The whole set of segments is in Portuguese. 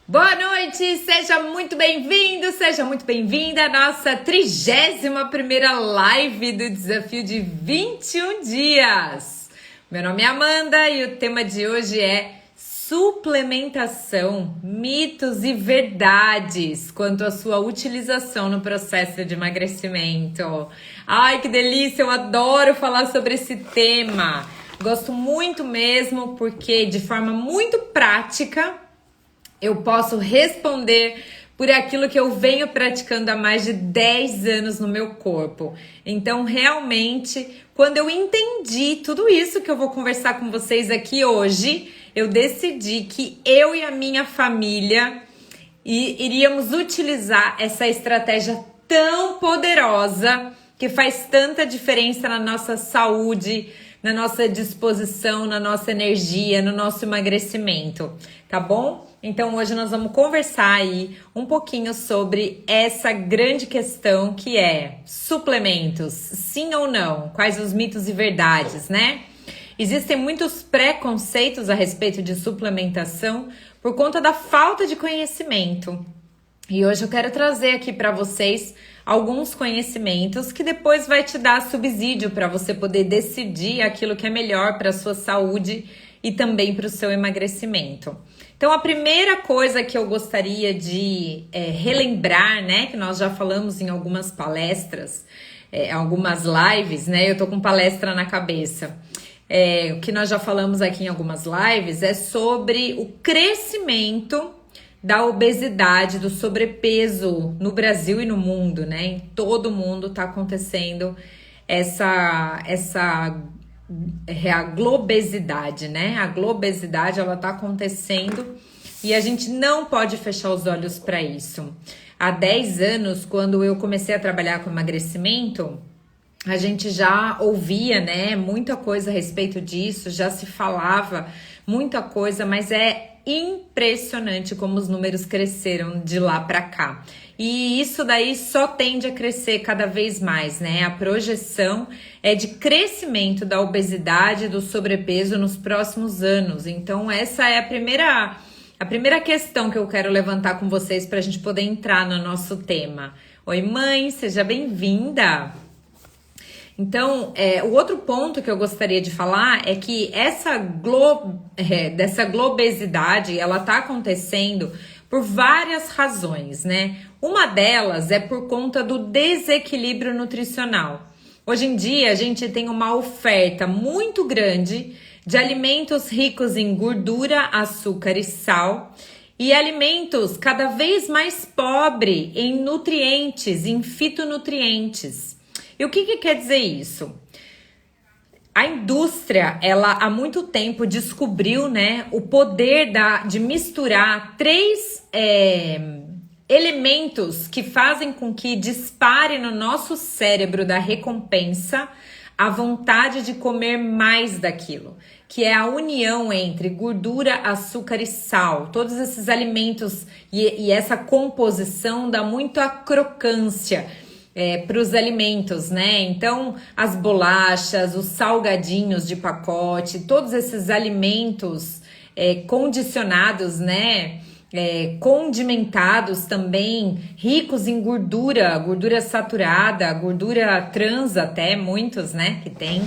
Boa noite, seja muito bem-vindo, seja muito bem-vinda à nossa 31ª live do desafio de 21 dias. Meu nome é Amanda e o tema de hoje é suplementação, mitos e verdades quanto à sua utilização no processo de emagrecimento. Ai, que delícia, eu adoro falar sobre esse tema. Gosto muito mesmo porque de forma muito prática eu posso responder por aquilo que eu venho praticando há mais de 10 anos no meu corpo. Então, realmente, quando eu entendi tudo isso que eu vou conversar com vocês aqui hoje, eu decidi que eu e a minha família iríamos utilizar essa estratégia tão poderosa que faz tanta diferença na nossa saúde, na nossa disposição, na nossa energia, no nosso emagrecimento, tá bom? Então hoje nós vamos conversar aí um pouquinho sobre essa grande questão que é suplementos, sim ou não? Quais os mitos e verdades, né? Existem muitos preconceitos a respeito de suplementação por conta da falta de conhecimento. E hoje eu quero trazer aqui para vocês alguns conhecimentos que depois vai te dar subsídio para você poder decidir aquilo que é melhor para a sua saúde e também para o seu emagrecimento. Então, a primeira coisa que eu gostaria de relembrar, né, que nós já falamos em algumas palestras, algumas lives, né, eu tô com palestra na cabeça. O que nós já falamos aqui em algumas lives é sobre o crescimento da obesidade, do sobrepeso no Brasil e no mundo, né? Em todo mundo tá acontecendo a globesidade, né? A globesidade, ela tá acontecendo e a gente não pode fechar os olhos para isso. Há 10 anos, quando eu comecei a trabalhar com emagrecimento, a gente já ouvia, né, muita coisa a respeito disso, já se falava muita coisa, mas é impressionante como os números cresceram de lá para cá. E isso daí só tende a crescer cada vez mais, né? A projeção é de crescimento da obesidade e do sobrepeso nos próximos anos. Então, essa é a primeira questão que eu quero levantar com vocês para a gente poder entrar no nosso tema. Oi, mãe, seja bem-vinda! Então, o outro ponto que eu gostaria de falar é que dessa globesidade, ela tá acontecendo por várias razões, né? Uma delas é por conta do desequilíbrio nutricional. Hoje em dia, a gente tem uma oferta muito grande de alimentos ricos em gordura, açúcar e sal, e alimentos cada vez mais pobres em nutrientes, em fitonutrientes. E o que quer dizer isso? A indústria, ela há muito tempo descobriu, né, o poder de misturar três elementos que fazem com que dispare no nosso cérebro da recompensa a vontade de comer mais daquilo, que é a união entre gordura, açúcar e sal. Todos esses alimentos e essa composição dá muita crocância para os alimentos, né? Então, as bolachas, os salgadinhos de pacote, todos esses alimentos condicionados, né? Condimentados também, ricos em gordura saturada, gordura trans até, muitos, né? Que tem.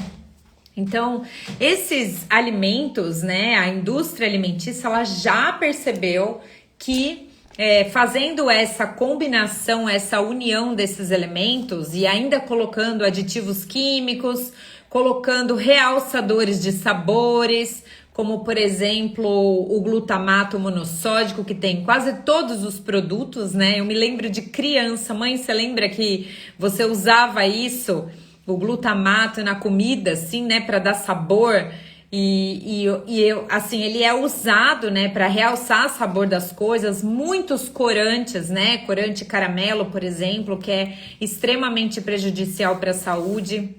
Então, esses alimentos, né? A indústria alimentícia, ela já percebeu que fazendo essa combinação, essa união desses elementos e ainda colocando aditivos químicos, colocando realçadores de sabores, como por exemplo o glutamato monossódico, que tem em quase todos os produtos, né? Eu me lembro de criança, mãe, você lembra que você usava isso, o glutamato na comida, assim, né, para dar sabor? E assim, ele é usado, né, para realçar o sabor das coisas, muitos corantes, né, corante caramelo, por exemplo, que é extremamente prejudicial para a saúde.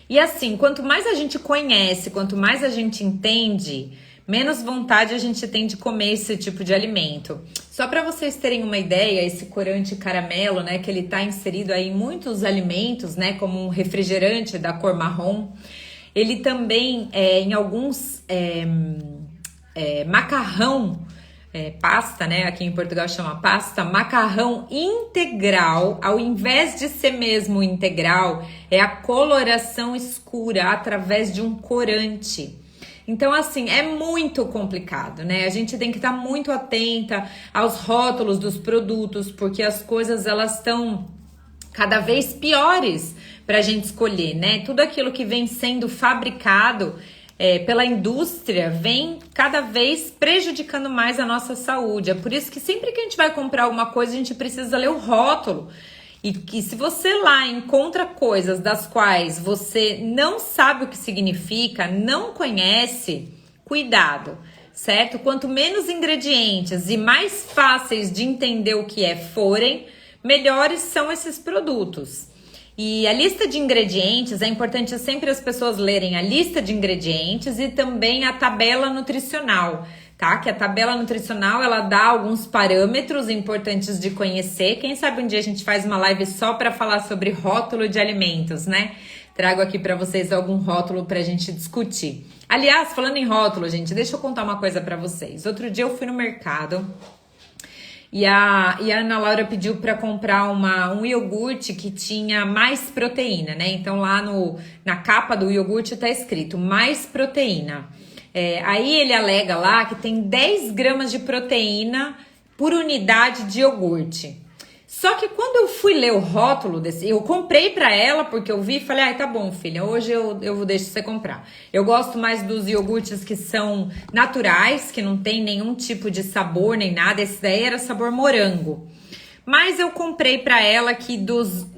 E assim, quanto mais a gente conhece, quanto mais a gente entende, menos vontade a gente tem de comer esse tipo de alimento. Só para vocês terem uma ideia, esse corante caramelo, né, que ele tá inserido aí em muitos alimentos, né, como um refrigerante da cor marrom, ele também, em alguns macarrão, pasta, né? Aqui em Portugal chama pasta, macarrão integral. Ao invés de ser mesmo integral, é a coloração escura através de um corante. Então, assim, é muito complicado, né? A gente tem que estar muito atenta aos rótulos dos produtos, porque as coisas, elas estão cada vez piores para a gente escolher, né? Tudo aquilo que vem sendo fabricado pela indústria vem cada vez prejudicando mais a nossa saúde. É por isso que sempre que a gente vai comprar alguma coisa, a gente precisa ler o rótulo. E que se você lá encontra coisas das quais você não sabe o que significa, não conhece, cuidado, certo? Quanto menos ingredientes e mais fáceis de entender o que forem, melhores são esses produtos. E a lista de ingredientes, é importante sempre as pessoas lerem a lista de ingredientes e também a tabela nutricional, tá? Que a tabela nutricional, ela dá alguns parâmetros importantes de conhecer. Quem sabe um dia a gente faz uma live só para falar sobre rótulo de alimentos, né? Trago aqui para vocês algum rótulo pra gente discutir. Aliás, falando em rótulo, gente, deixa eu contar uma coisa para vocês. Outro dia eu fui no mercado e a Ana Laura pediu para comprar um iogurte que tinha mais proteína, né? Então lá na capa do iogurte tá escrito mais proteína. Aí ele alega lá que tem 10 gramas de proteína por unidade de iogurte. Só que quando eu fui ler o rótulo eu comprei pra ela porque eu vi e falei, tá bom, filha, hoje eu vou deixar você comprar. Eu gosto mais dos iogurtes que são naturais, que não tem nenhum tipo de sabor nem nada. Esse daí era sabor morango. Mas eu comprei pra ela que dos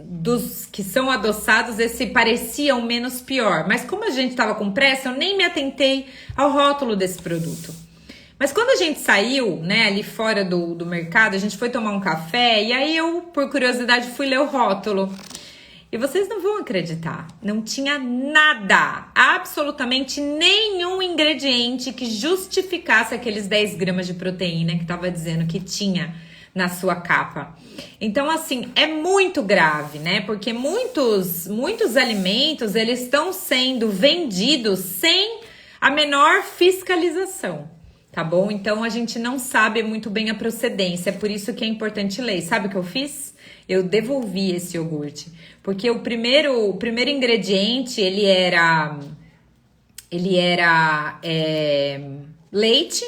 que são adoçados, esse parecia o menos pior. Mas como a gente tava com pressa, eu nem me atentei ao rótulo desse produto. Mas quando a gente saiu, né, ali fora do mercado, a gente foi tomar um café e aí eu, por curiosidade, fui ler o rótulo. E vocês não vão acreditar, não tinha nada, absolutamente nenhum ingrediente que justificasse aqueles 10 gramas de proteína que estava dizendo que tinha na sua capa. Então, assim, é muito grave, né? Porque muitos alimentos, eles estão sendo vendidos sem a menor fiscalização. Tá bom? Então, a gente não sabe muito bem a procedência, é por isso que é importante ler. Sabe o que eu fiz? Eu devolvi esse iogurte, porque o primeiro ingrediente, ele era leite,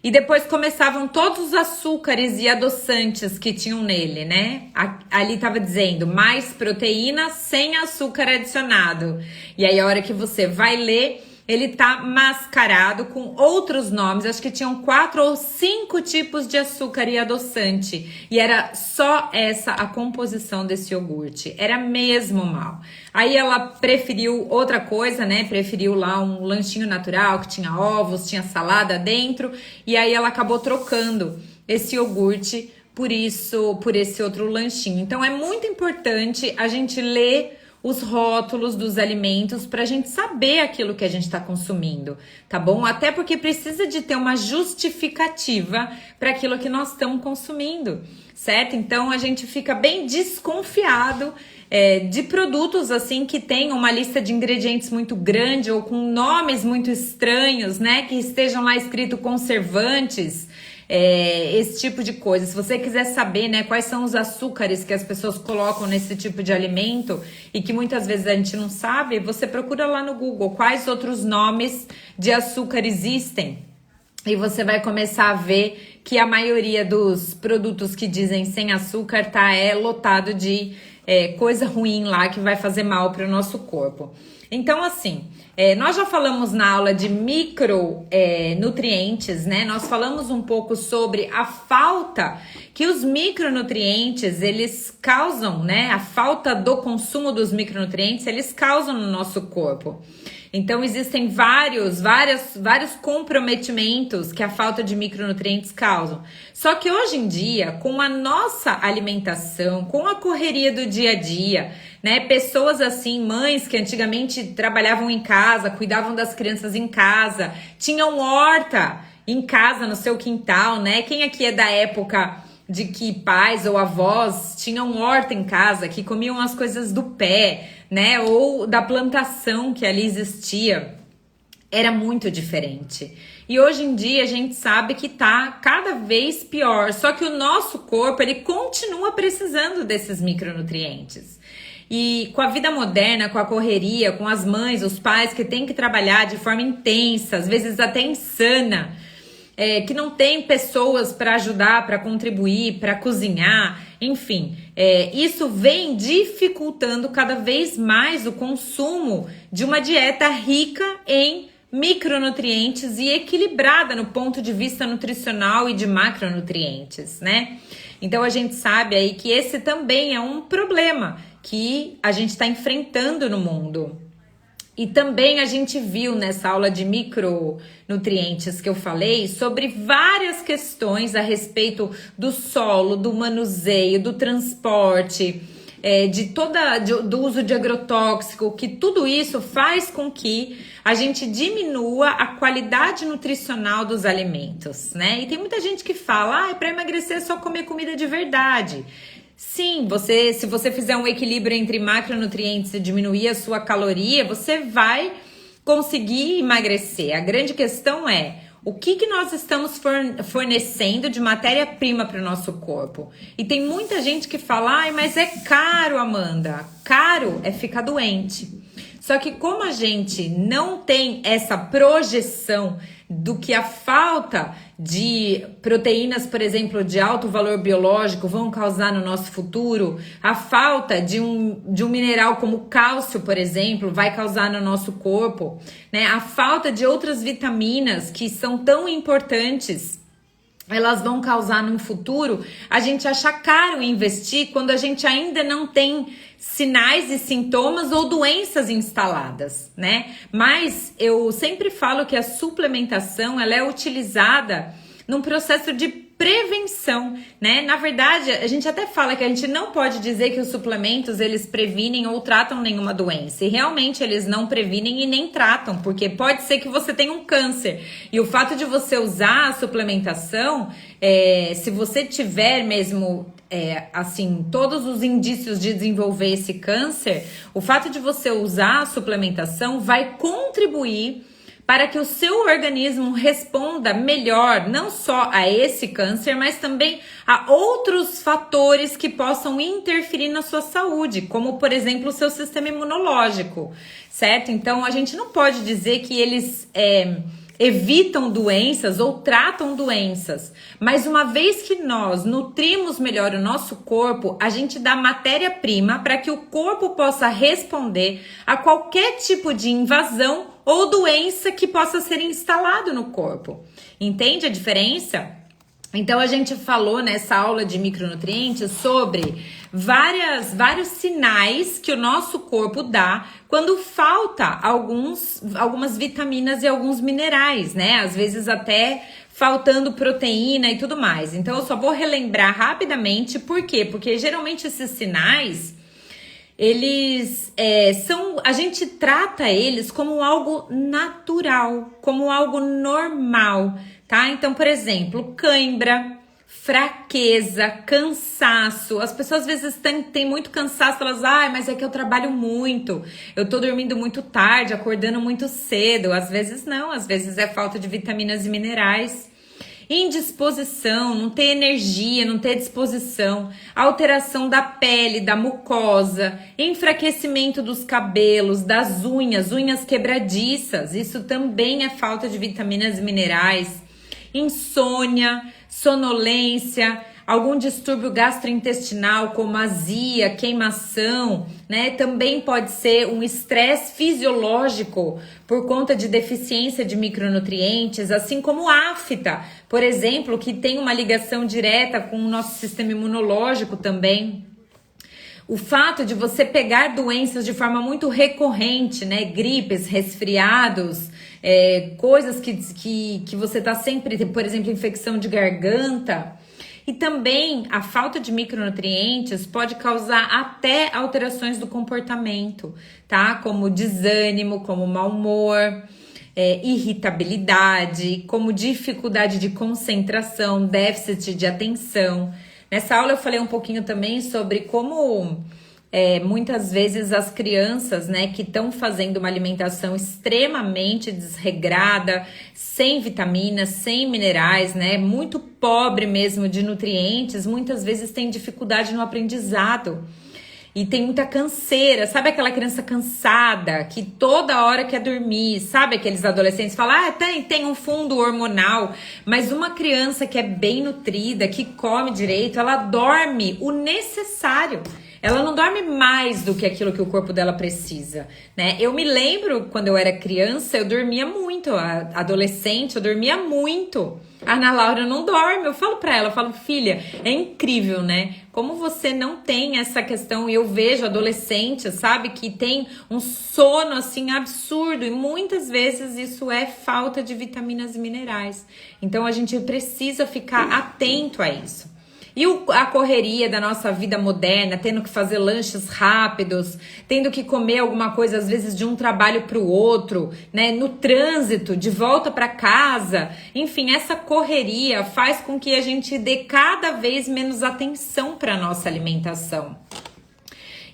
e depois começavam todos os açúcares e adoçantes que tinham nele, né? Ali tava dizendo, mais proteína sem açúcar adicionado. E aí, a hora que você vai ler, ele tá mascarado com outros nomes, acho que tinham 4 ou 5 tipos de açúcar e adoçante. E era só essa a composição desse iogurte, era mesmo mal. Aí ela preferiu outra coisa, né? Preferiu lá um lanchinho natural, que tinha ovos, tinha salada dentro. E aí ela acabou trocando esse iogurte por esse outro lanchinho. Então é muito importante a gente ler os rótulos dos alimentos para a gente saber aquilo que a gente está consumindo, tá bom? Até porque precisa de ter uma justificativa para aquilo que nós estamos consumindo, certo? Então a gente fica bem desconfiado de produtos assim que tem uma lista de ingredientes muito grande ou com nomes muito estranhos, né? Que estejam lá escrito conservantes. Esse tipo de coisa. Se você quiser saber, né, quais são os açúcares que as pessoas colocam nesse tipo de alimento e que muitas vezes a gente não sabe, você procura lá no Google quais outros nomes de açúcar existem e você vai começar a ver que a maioria dos produtos que dizem sem açúcar tá lotado de coisa ruim lá que vai fazer mal para o nosso corpo. Então, assim, nós já falamos na aula de micronutrientes, né? Nós falamos um pouco sobre a falta que os micronutrientes, eles causam, né? A falta do consumo dos micronutrientes, eles causam no nosso corpo. Então, existem vários comprometimentos que a falta de micronutrientes causam. Só que hoje em dia, com a nossa alimentação, com a correria do dia a dia, né? Pessoas assim, mães que antigamente trabalhavam em casa, cuidavam das crianças em casa, tinham horta em casa, no seu quintal, né? Quem aqui é da época de que pais ou avós tinham horta em casa, que comiam as coisas do pé, né? Ou da plantação que ali existia, era muito diferente. E hoje em dia a gente sabe que tá cada vez pior. Só que o nosso corpo, ele continua precisando desses micronutrientes. E com a vida moderna, com a correria, com as mães, os pais que têm que trabalhar de forma intensa, às vezes até insana, que não tem pessoas para ajudar, para contribuir, para cozinhar, enfim, isso vem dificultando cada vez mais o consumo de uma dieta rica em micronutrientes e equilibrada no ponto de vista nutricional e de macronutrientes, né? Então a gente sabe aí que esse também é um problema que a gente está enfrentando no mundo. E também a gente viu nessa aula de micronutrientes que eu falei sobre várias questões a respeito do solo, do manuseio, do transporte, do uso de agrotóxico, que tudo isso faz com que a gente diminua a qualidade nutricional dos alimentos, né? E tem muita gente que fala, para emagrecer é só comer comida de verdade. Sim, se você fizer um equilíbrio entre macronutrientes e diminuir a sua caloria, você vai conseguir emagrecer. A grande questão é o que nós estamos fornecendo de matéria-prima para o nosso corpo. E tem muita gente que fala, mas é caro, Amanda. Caro é ficar doente. Só que como a gente não tem essa projeção do que a falta de proteínas, por exemplo, de alto valor biológico vão causar no nosso futuro, a falta de um mineral como cálcio, por exemplo, vai causar no nosso corpo, né? A falta de outras vitaminas que são tão importantes, elas vão causar no futuro, a gente acha caro investir quando a gente ainda não tem sinais e sintomas ou doenças instaladas, né? Mas eu sempre falo que a suplementação, ela é utilizada num processo de prevenção, né? Na verdade, a gente até fala que a gente não pode dizer que os suplementos, eles previnem ou tratam nenhuma doença. E realmente eles não previnem e nem tratam, porque pode ser que você tenha um câncer. E o fato de você usar a suplementação, se você tiver mesmo todos os indícios de desenvolver esse câncer, o fato de você usar a suplementação vai contribuir para que o seu organismo responda melhor, não só a esse câncer, mas também a outros fatores que possam interferir na sua saúde, como, por exemplo, o seu sistema imunológico, certo? Então, a gente não pode dizer que eles evitam doenças ou tratam doenças, mas uma vez que nós nutrimos melhor o nosso corpo, a gente dá matéria-prima para que o corpo possa responder a qualquer tipo de invasão ou doença que possa ser instalado no corpo. Entende a diferença? Então a gente falou nessa aula de micronutrientes sobre vários sinais que o nosso corpo dá quando falta algumas vitaminas e alguns minerais, né? Às vezes até faltando proteína e tudo mais. Então eu só vou relembrar rapidamente, por quê? Porque geralmente esses sinais, eles a gente trata eles como algo natural, como algo normal, tá? Então, por exemplo, cãibra, fraqueza, cansaço. As pessoas às vezes têm muito cansaço, elas, mas é que eu trabalho muito, eu tô dormindo muito tarde, acordando muito cedo. Às vezes não, às vezes é falta de vitaminas e minerais. Indisposição, não ter energia, não ter disposição, alteração da pele, da mucosa, enfraquecimento dos cabelos, das unhas quebradiças, isso também é falta de vitaminas e minerais, insônia, sonolência, algum distúrbio gastrointestinal como azia, queimação, né? Também pode ser um estresse fisiológico por conta de deficiência de micronutrientes, assim como afta, por exemplo, que tem uma ligação direta com o nosso sistema imunológico também. O fato de você pegar doenças de forma muito recorrente, né? Gripes, resfriados, coisas que você tá sempre, por exemplo, infecção de garganta. E também a falta de micronutrientes pode causar até alterações do comportamento, tá? Como desânimo, como mau humor, irritabilidade, como dificuldade de concentração, déficit de atenção. Nessa aula eu falei um pouquinho também sobre como muitas vezes as crianças, né, que estão fazendo uma alimentação extremamente desregrada, sem vitaminas, sem minerais, né, muito pobre mesmo de nutrientes, muitas vezes tem dificuldade no aprendizado. E tem muita canseira, sabe aquela criança cansada que toda hora quer dormir, sabe aqueles adolescentes que falam, tem um fundo hormonal, mas uma criança que é bem nutrida, que come direito, ela dorme o necessário. Ela não dorme mais do que aquilo que o corpo dela precisa, né? Eu me lembro, quando eu era criança, eu dormia muito, adolescente, eu dormia muito. A Ana Laura não dorme, eu falo pra ela, eu falo, filha, é incrível, né? Como você não tem essa questão, e eu vejo adolescentes, sabe, que tem um sono, assim, absurdo, e muitas vezes isso é falta de vitaminas e minerais. Então, a gente precisa ficar atento a isso. E a correria da nossa vida moderna, tendo que fazer lanches rápidos, tendo que comer alguma coisa, às vezes, de um trabalho para o outro, né? No trânsito, de volta para casa. Enfim, essa correria faz com que a gente dê cada vez menos atenção para a nossa alimentação.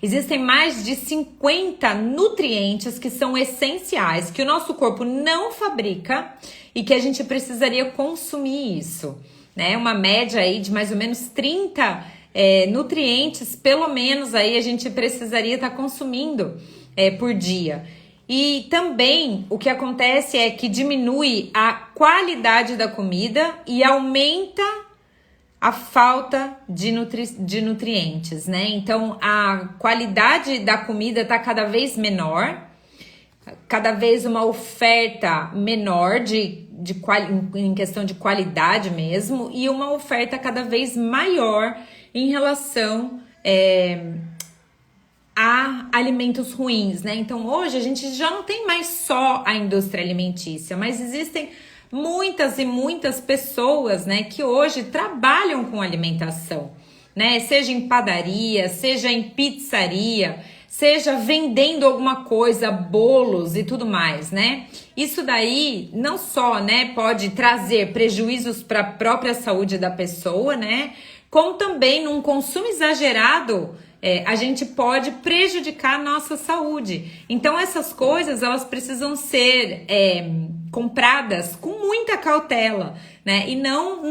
Existem mais de 50 nutrientes que são essenciais, que o nosso corpo não fabrica e que a gente precisaria consumir isso. Né, uma média aí de mais ou menos 30 nutrientes, pelo menos aí a gente precisaria estar consumindo por dia. E também o que acontece é que diminui a qualidade da comida e aumenta a falta de nutrientes, né? Então a qualidade da comida está cada vez menor, cada vez uma oferta menor em questão de qualidade mesmo, e uma oferta cada vez maior em relação a alimentos ruins, né? Então hoje a gente já não tem mais só a indústria alimentícia, mas existem muitas e muitas pessoas, né, que hoje trabalham com alimentação, né? Seja em padaria, seja em pizzaria, seja vendendo alguma coisa, bolos e tudo mais, né? Isso daí não só, né, pode trazer prejuízos para a própria saúde da pessoa, né? Como também num consumo exagerado, a gente pode prejudicar a nossa saúde. Então essas coisas, elas precisam ser compradas com muita cautela, né? E não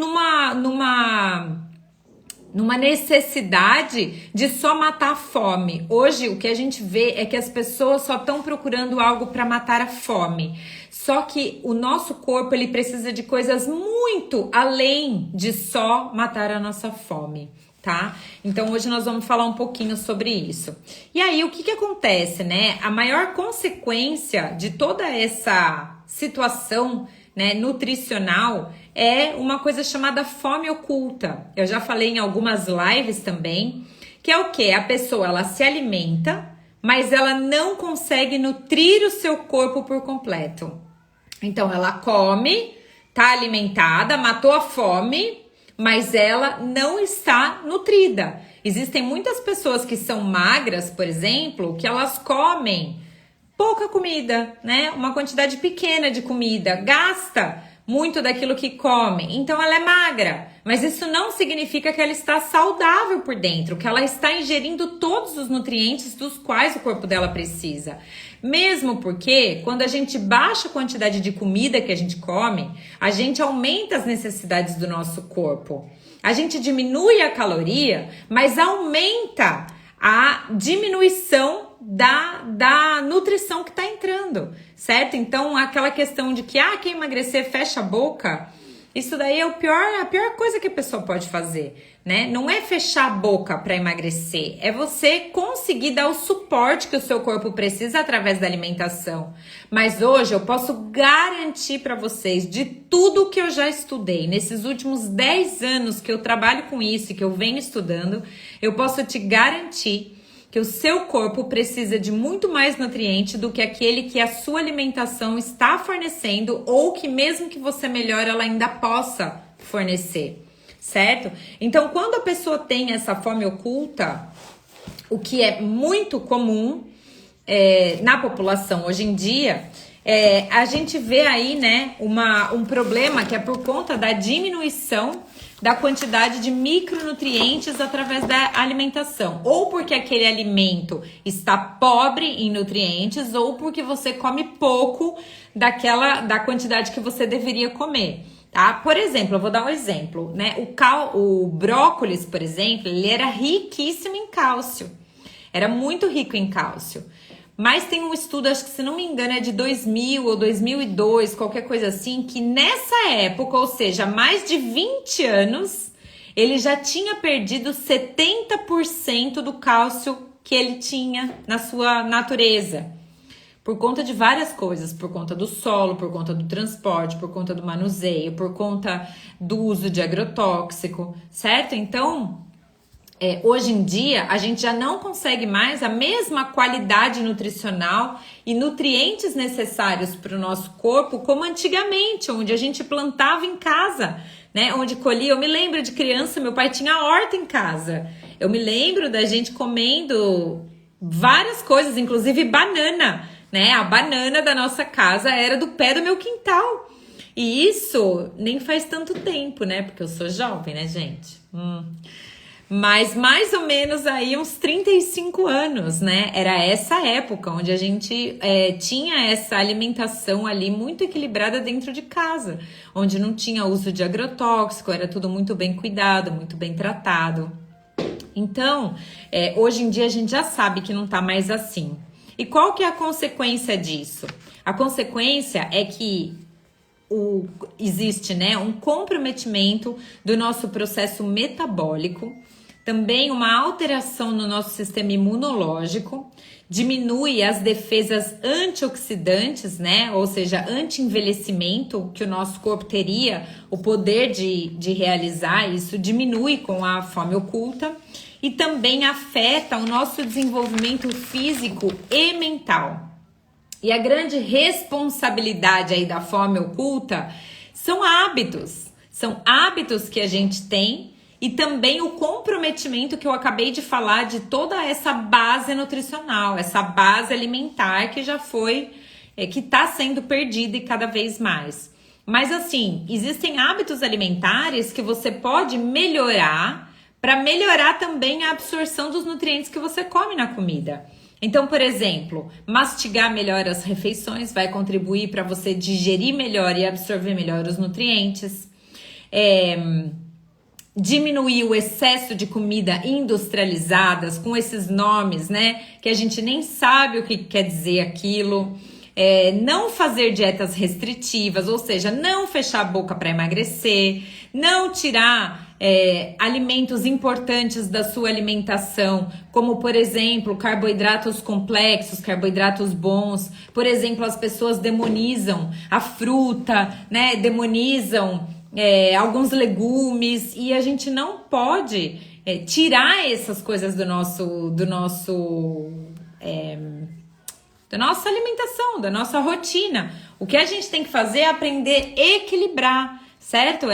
numa necessidade de só matar a fome. Hoje o que a gente vê é que as pessoas só estão procurando algo para matar a fome. Só que o nosso corpo, ele precisa de coisas muito além de só matar a nossa fome, tá? Então hoje nós vamos falar um pouquinho sobre isso. E aí o que acontece, né? A maior consequência de toda essa situação, né, nutricional, é uma coisa chamada fome oculta. Eu já falei em algumas lives também, que é o quê? A pessoa, ela se alimenta, mas ela não consegue nutrir o seu corpo por completo. Então ela come, tá alimentada, matou a fome, mas ela não está nutrida. Existem muitas pessoas que são magras, por exemplo, que elas comem pouca comida, né? Uma quantidade pequena de comida, gasta muito daquilo que come, então ela é magra, mas isso não significa que ela está saudável por dentro, que ela está ingerindo todos os nutrientes dos quais o corpo dela precisa. Mesmo porque quando a gente baixa a quantidade de comida que a gente come, a gente aumenta as necessidades do nosso corpo. A gente diminui a caloria, mas aumenta a diminuição da nutrição que está entrando, certo? Então, aquela questão de que, quem emagrecer fecha a boca, isso daí é a pior coisa que a pessoa pode fazer, né? Não é fechar a boca para emagrecer, é você conseguir dar o suporte que o seu corpo precisa através da alimentação. Mas hoje eu posso garantir para vocês, de tudo que eu já estudei, nesses últimos 10 anos que eu trabalho com isso e que eu venho estudando, eu posso te garantir que o seu corpo precisa de muito mais nutriente do que aquele que a sua alimentação está fornecendo, ou que mesmo que você melhore, ela ainda possa fornecer, certo? Então, quando a pessoa tem essa fome oculta, o que é muito comum na população hoje em dia, a gente vê aí, né, um problema que é por conta da diminuição da quantidade de micronutrientes através da alimentação. Ou porque aquele alimento está pobre em nutrientes, ou porque você come pouco da quantidade que você deveria comer. Tá? Por exemplo, eu vou dar um exemplo, né? O brócolis, por exemplo, ele era riquíssimo em cálcio. Era muito rico em cálcio. Mas tem um estudo, acho que se não me engano é de 2000 ou 2002, qualquer coisa assim, que nessa época, ou seja, mais de 20 anos, ele já tinha perdido 70% do cálcio que ele tinha na sua natureza. Por conta de várias coisas, por conta do solo, por conta do transporte, por conta do manuseio, por conta do uso de agrotóxico, certo? Então, hoje em dia, a gente já não consegue mais a mesma qualidade nutricional e nutrientes necessários para o nosso corpo como antigamente, onde a gente plantava em casa, né? Onde colhia. Eu me lembro de criança, meu pai tinha horta em casa. Eu me lembro da gente comendo várias coisas, inclusive banana, né? A banana da nossa casa era do pé do meu quintal. E isso nem faz tanto tempo, né? Porque eu sou jovem, né, gente? Mas mais ou menos aí uns 35 anos, né? Era essa época onde a gente tinha essa alimentação ali muito equilibrada dentro de casa, onde não tinha uso de agrotóxico, era tudo muito bem cuidado, muito bem tratado. Então, hoje em dia a gente já sabe que não tá mais assim. E qual que é a consequência disso? A consequência é que existe, né, um comprometimento do nosso processo metabólico, também uma alteração no nosso sistema imunológico, diminui as defesas antioxidantes, né? Ou seja, anti-envelhecimento, que o nosso corpo teria o poder de realizar, isso diminui com a fome oculta e também afeta o nosso desenvolvimento físico e mental. E a grande responsabilidade aí da fome oculta são hábitos que a gente tem. E também o comprometimento que eu acabei de falar de toda essa base nutricional, essa base alimentar que já foi, que está sendo perdida e cada vez mais. Mas assim, existem hábitos alimentares que você pode melhorar para melhorar também a absorção dos nutrientes que você come na comida. Então, por exemplo, mastigar melhor as refeições vai contribuir para você digerir melhor e absorver melhor os nutrientes. Diminuir o excesso de comida industrializadas com esses nomes, né? Que a gente nem sabe o que quer dizer aquilo. Não fazer dietas restritivas, ou seja, não fechar a boca para emagrecer, não tirar alimentos importantes da sua alimentação, como, por exemplo, carboidratos complexos, carboidratos bons. Por exemplo, as pessoas demonizam a fruta, né? Demonizam alguns legumes, e a gente não pode tirar essas coisas da nossa alimentação, da nossa rotina. O que a gente tem que fazer é aprender a equilibrar, certo?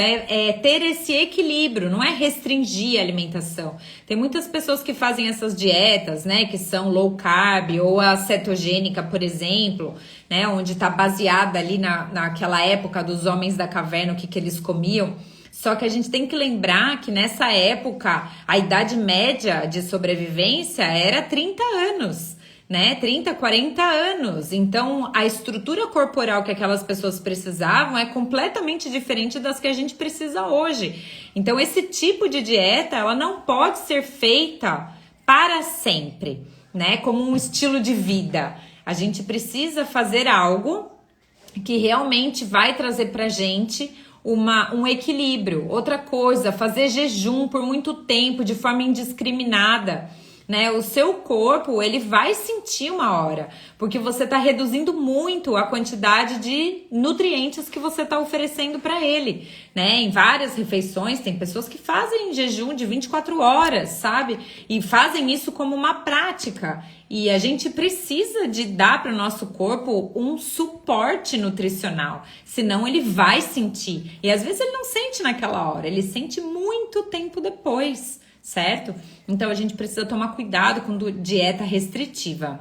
Ter esse equilíbrio, não é restringir a alimentação. Tem muitas pessoas que fazem essas dietas, né, que são low carb ou a cetogênica, por exemplo, né, onde está baseada ali naquela época dos homens da caverna, o que eles comiam. Só que a gente tem que lembrar que nessa época a idade média de sobrevivência era 30 anos. Né? 30, 40 anos. Então, a estrutura corporal que aquelas pessoas precisavam é completamente diferente das que a gente precisa hoje. Então, esse tipo de dieta, ela não pode ser feita para sempre, né? Como um estilo de vida. A gente precisa fazer algo que realmente vai trazer pra gente um equilíbrio. Outra coisa, fazer jejum por muito tempo, de forma indiscriminada. Né? O seu corpo, ele vai sentir uma hora, porque você está reduzindo muito a quantidade de nutrientes que você está oferecendo para ele, né? Em várias refeições, tem pessoas que fazem jejum de 24 horas, sabe? E fazem isso como uma prática. E a gente precisa de dar para o nosso corpo um suporte nutricional, senão ele vai sentir. E às vezes ele não sente naquela hora, ele sente muito tempo depois. Certo? Então a gente precisa tomar cuidado com dieta restritiva.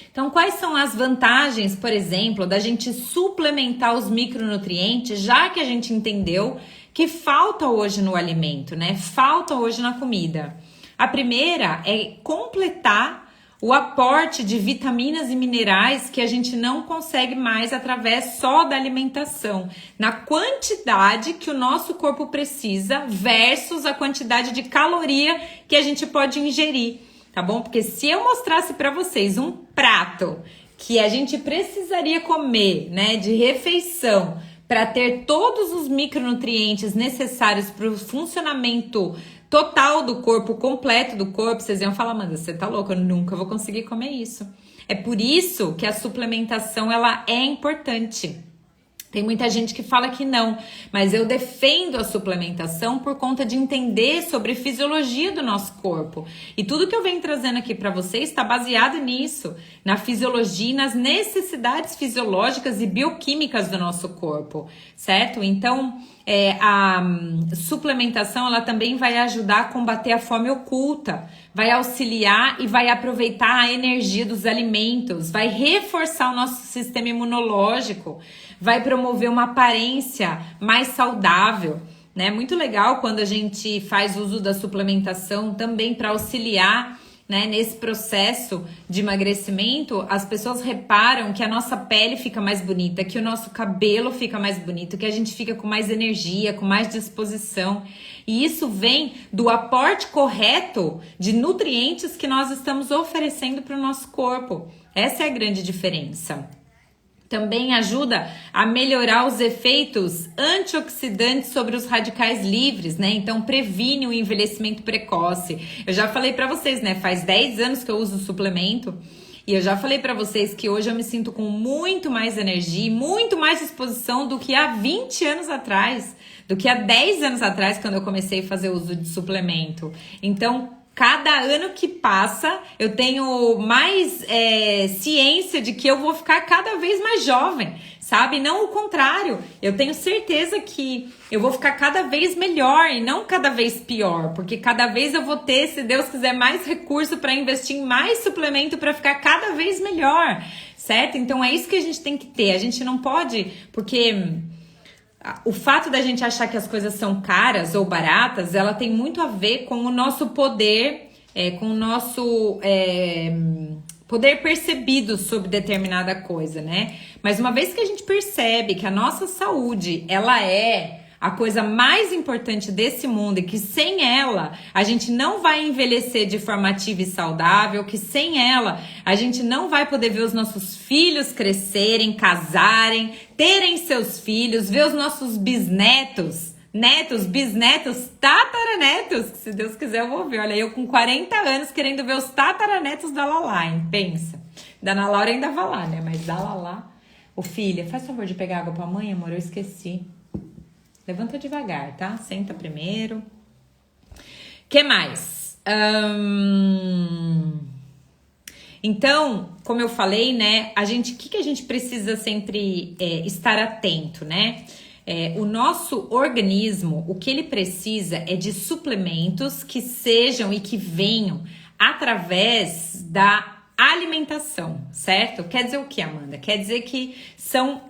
Então, quais são as vantagens, por exemplo, da gente suplementar os micronutrientes, já que a gente entendeu que falta hoje no alimento, né? Falta hoje na comida. A primeira é completar o aporte de vitaminas e minerais que a gente não consegue mais através só da alimentação, na quantidade que o nosso corpo precisa versus a quantidade de caloria que a gente pode ingerir, tá bom? Porque se eu mostrasse para vocês um prato que a gente precisaria comer, né, de refeição, para ter todos os micronutrientes necessários para o funcionamento total do corpo, completo do corpo, vocês iam falar, Amanda, você tá louca, eu nunca vou conseguir comer isso. É por isso que a suplementação, ela é importante. Tem muita gente que fala que não, mas eu defendo a suplementação por conta de entender sobre fisiologia do nosso corpo. E tudo que eu venho trazendo aqui para vocês está baseado nisso, na fisiologia e nas necessidades fisiológicas e bioquímicas do nosso corpo, certo? Então, a suplementação, ela também vai ajudar a combater a fome oculta, vai auxiliar e vai aproveitar a energia dos alimentos, vai reforçar o nosso sistema imunológico, vai promover uma aparência mais saudável, né? Muito legal quando a gente faz uso da suplementação também para auxiliar, né, nesse processo de emagrecimento. As pessoas reparam que a nossa pele fica mais bonita, que o nosso cabelo fica mais bonito, que a gente fica com mais energia, com mais disposição. E isso vem do aporte correto de nutrientes que nós estamos oferecendo para o nosso corpo. Essa é a grande diferença. Também ajuda a melhorar os efeitos antioxidantes sobre os radicais livres, né? Então, previne o envelhecimento precoce. Eu já falei pra vocês, né? Faz 10 anos que eu uso suplemento e eu já falei pra vocês que hoje eu me sinto com muito mais energia, muito mais disposição do que há 20 anos atrás, do que há 10 anos atrás, quando eu comecei a fazer uso de suplemento. Então, cada ano que passa, eu tenho mais ciência de que eu vou ficar cada vez mais jovem, sabe? Não o contrário. Eu tenho certeza que eu vou ficar cada vez melhor e não cada vez pior, porque cada vez eu vou ter, se Deus quiser, mais recurso para investir em mais suplemento para ficar cada vez melhor, certo? Então é isso que a gente tem que ter. A gente não pode, porque o fato da gente achar que as coisas são caras ou baratas, ela tem muito a ver com o nosso poder, com o nosso poder percebido sobre determinada coisa, né? Mas uma vez que a gente percebe que a nossa saúde, ela é a coisa mais importante desse mundo e que sem ela a gente não vai envelhecer de forma ativa e saudável, que sem ela a gente não vai poder ver os nossos filhos crescerem, casarem, terem seus filhos, ver os nossos bisnetos, netos, bisnetos, tataranetos, que se Deus quiser eu vou ver. Olha, eu com 40 anos querendo ver os tataranetos da Lala, hein? Pensa. Da Ana Laura ainda vai lá, né? Mas da Lala, ô filha, faz favor de pegar água pra mãe, amor, eu esqueci. Levanta devagar, tá? Senta primeiro. Que mais? Então, como eu falei, né? O que a gente precisa sempre estar atento, né? O nosso organismo, o que ele precisa é de suplementos que sejam e que venham através da alimentação, certo? Quer dizer o que, Amanda? Quer dizer que são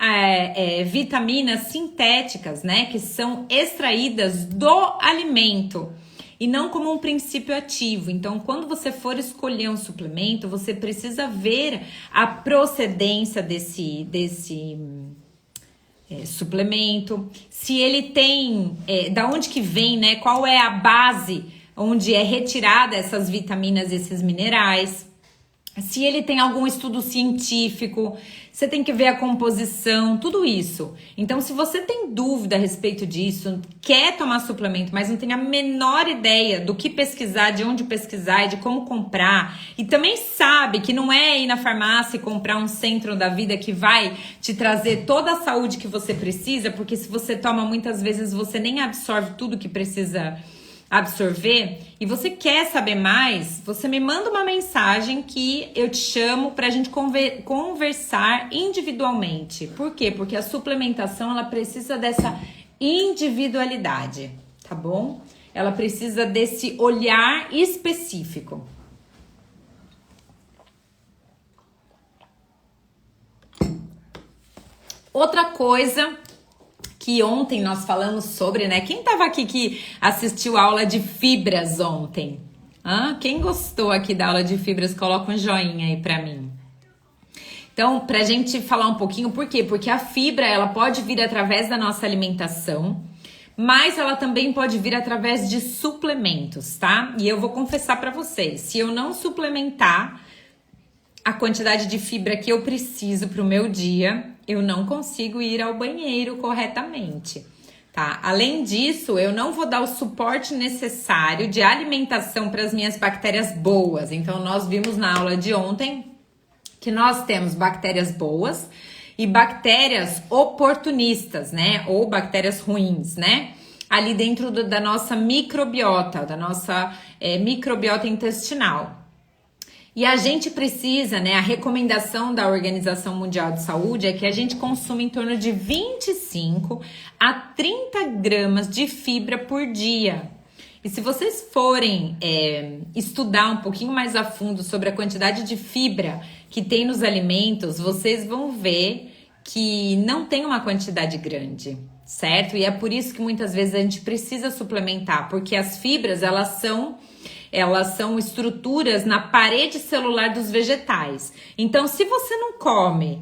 vitaminas sintéticas, né? Que são extraídas do alimento e não como um princípio ativo. Então, quando você for escolher um suplemento, você precisa ver a procedência desse suplemento, se ele tem, da onde que vem, né? Qual é a base onde é retirada essas vitaminas, esses minerais. Se ele tem algum estudo científico, você tem que ver a composição, tudo isso. Então, se você tem dúvida a respeito disso, quer tomar suplemento, mas não tem a menor ideia do que pesquisar, de onde pesquisar e de como comprar, e também sabe que não é ir na farmácia e comprar um Centro da Vida que vai te trazer toda a saúde que você precisa, porque se você toma muitas vezes, você nem absorve tudo que precisa absorver, e você quer saber mais, você me manda uma mensagem que eu te chamo pra gente conversar individualmente. Por quê? Porque a suplementação, ela precisa dessa individualidade, tá bom? Ela precisa desse olhar específico. Outra coisa que ontem nós falamos sobre, né? Quem tava aqui que assistiu a aula de fibras ontem? Quem gostou aqui da aula de fibras, coloca um joinha aí pra mim. Então, pra gente falar um pouquinho, por quê? Porque a fibra, ela pode vir através da nossa alimentação, mas ela também pode vir através de suplementos, tá? E eu vou confessar pra vocês, se eu não suplementar a quantidade de fibra que eu preciso pro meu dia, eu não consigo ir ao banheiro corretamente, tá? Além disso, eu não vou dar o suporte necessário de alimentação para as minhas bactérias boas. Então, nós vimos na aula de ontem que nós temos bactérias boas e bactérias oportunistas, né? Ou bactérias ruins, né? Ali dentro da nossa microbiota, microbiota intestinal. E a gente precisa, né? A recomendação da Organização Mundial de Saúde é que a gente consuma em torno de 25 a 30 gramas de fibra por dia. E se vocês forem estudar um pouquinho mais a fundo sobre a quantidade de fibra que tem nos alimentos, vocês vão ver que não tem uma quantidade grande, certo? E é por isso que muitas vezes a gente precisa suplementar, porque as fibras, elas são estruturas na parede celular dos vegetais. Então, se você não come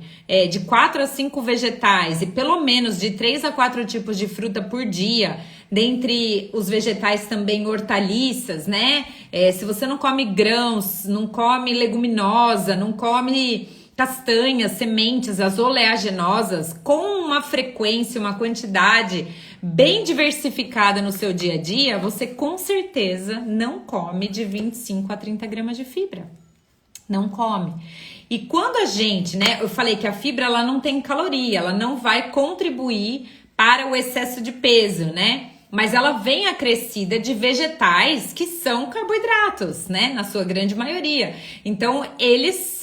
de 4 a 5 vegetais e pelo menos de 3 a 4 tipos de fruta por dia, dentre os vegetais também hortaliças, né? Se você não come grãos, não come leguminosa, não come castanhas, sementes, as oleaginosas, com uma frequência, uma quantidade bem diversificada no seu dia a dia, você com certeza não come de 25 a 30 gramas de fibra. Não come. E quando a gente, né, eu falei que a fibra ela não tem caloria, ela não vai contribuir para o excesso de peso, né? Mas ela vem acrescida de vegetais que são carboidratos, né? Na sua grande maioria. Então, eles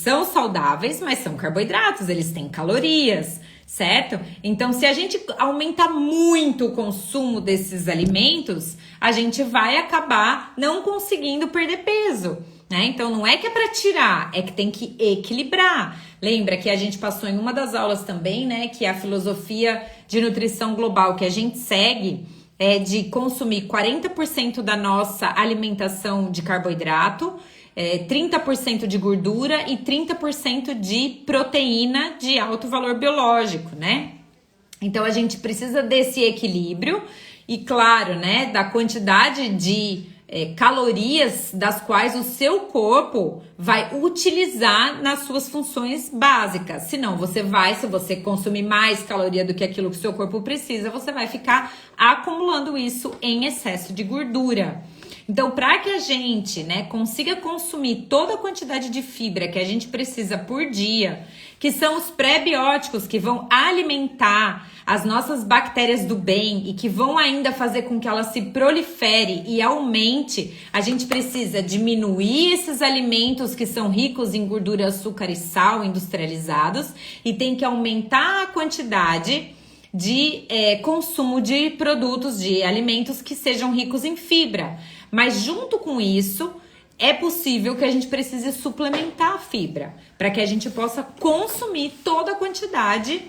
são saudáveis, mas são carboidratos, eles têm calorias, certo? Então, se a gente aumentar muito o consumo desses alimentos, a gente vai acabar não conseguindo perder peso, né? Então, não é que é para tirar, é que tem que equilibrar. Lembra que a gente passou em uma das aulas também, né? Que é a filosofia de nutrição global que a gente segue é de consumir 40% da nossa alimentação de carboidrato, 30% de gordura e 30% de proteína de alto valor biológico, né? Então, a gente precisa desse equilíbrio e, claro, né? Da quantidade de calorias das quais o seu corpo vai utilizar nas suas funções básicas. Senão, se você consumir mais caloria do que aquilo que o seu corpo precisa, você vai ficar acumulando isso em excesso de gordura. Então, para que a gente, né, consiga consumir toda a quantidade de fibra que a gente precisa por dia, que são os pré-bióticos que vão alimentar as nossas bactérias do bem e que vão ainda fazer com que ela se prolifere e aumente, a gente precisa diminuir esses alimentos que são ricos em gordura, açúcar e sal industrializados e tem que aumentar a quantidade de consumo de produtos, de alimentos que sejam ricos em fibra. Mas junto com isso, é possível que a gente precise suplementar a fibra para que a gente possa consumir toda a quantidade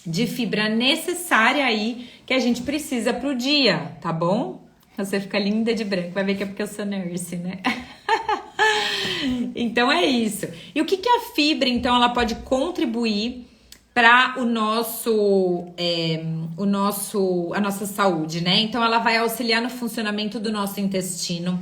de fibra necessária aí que a gente precisa pro dia, tá bom? Você fica linda de branco, vai ver que é porque eu sou nurse, né? Então é isso. E o que a fibra, então, ela pode contribuir para a nossa saúde, né? Então, ela vai auxiliar no funcionamento do nosso intestino,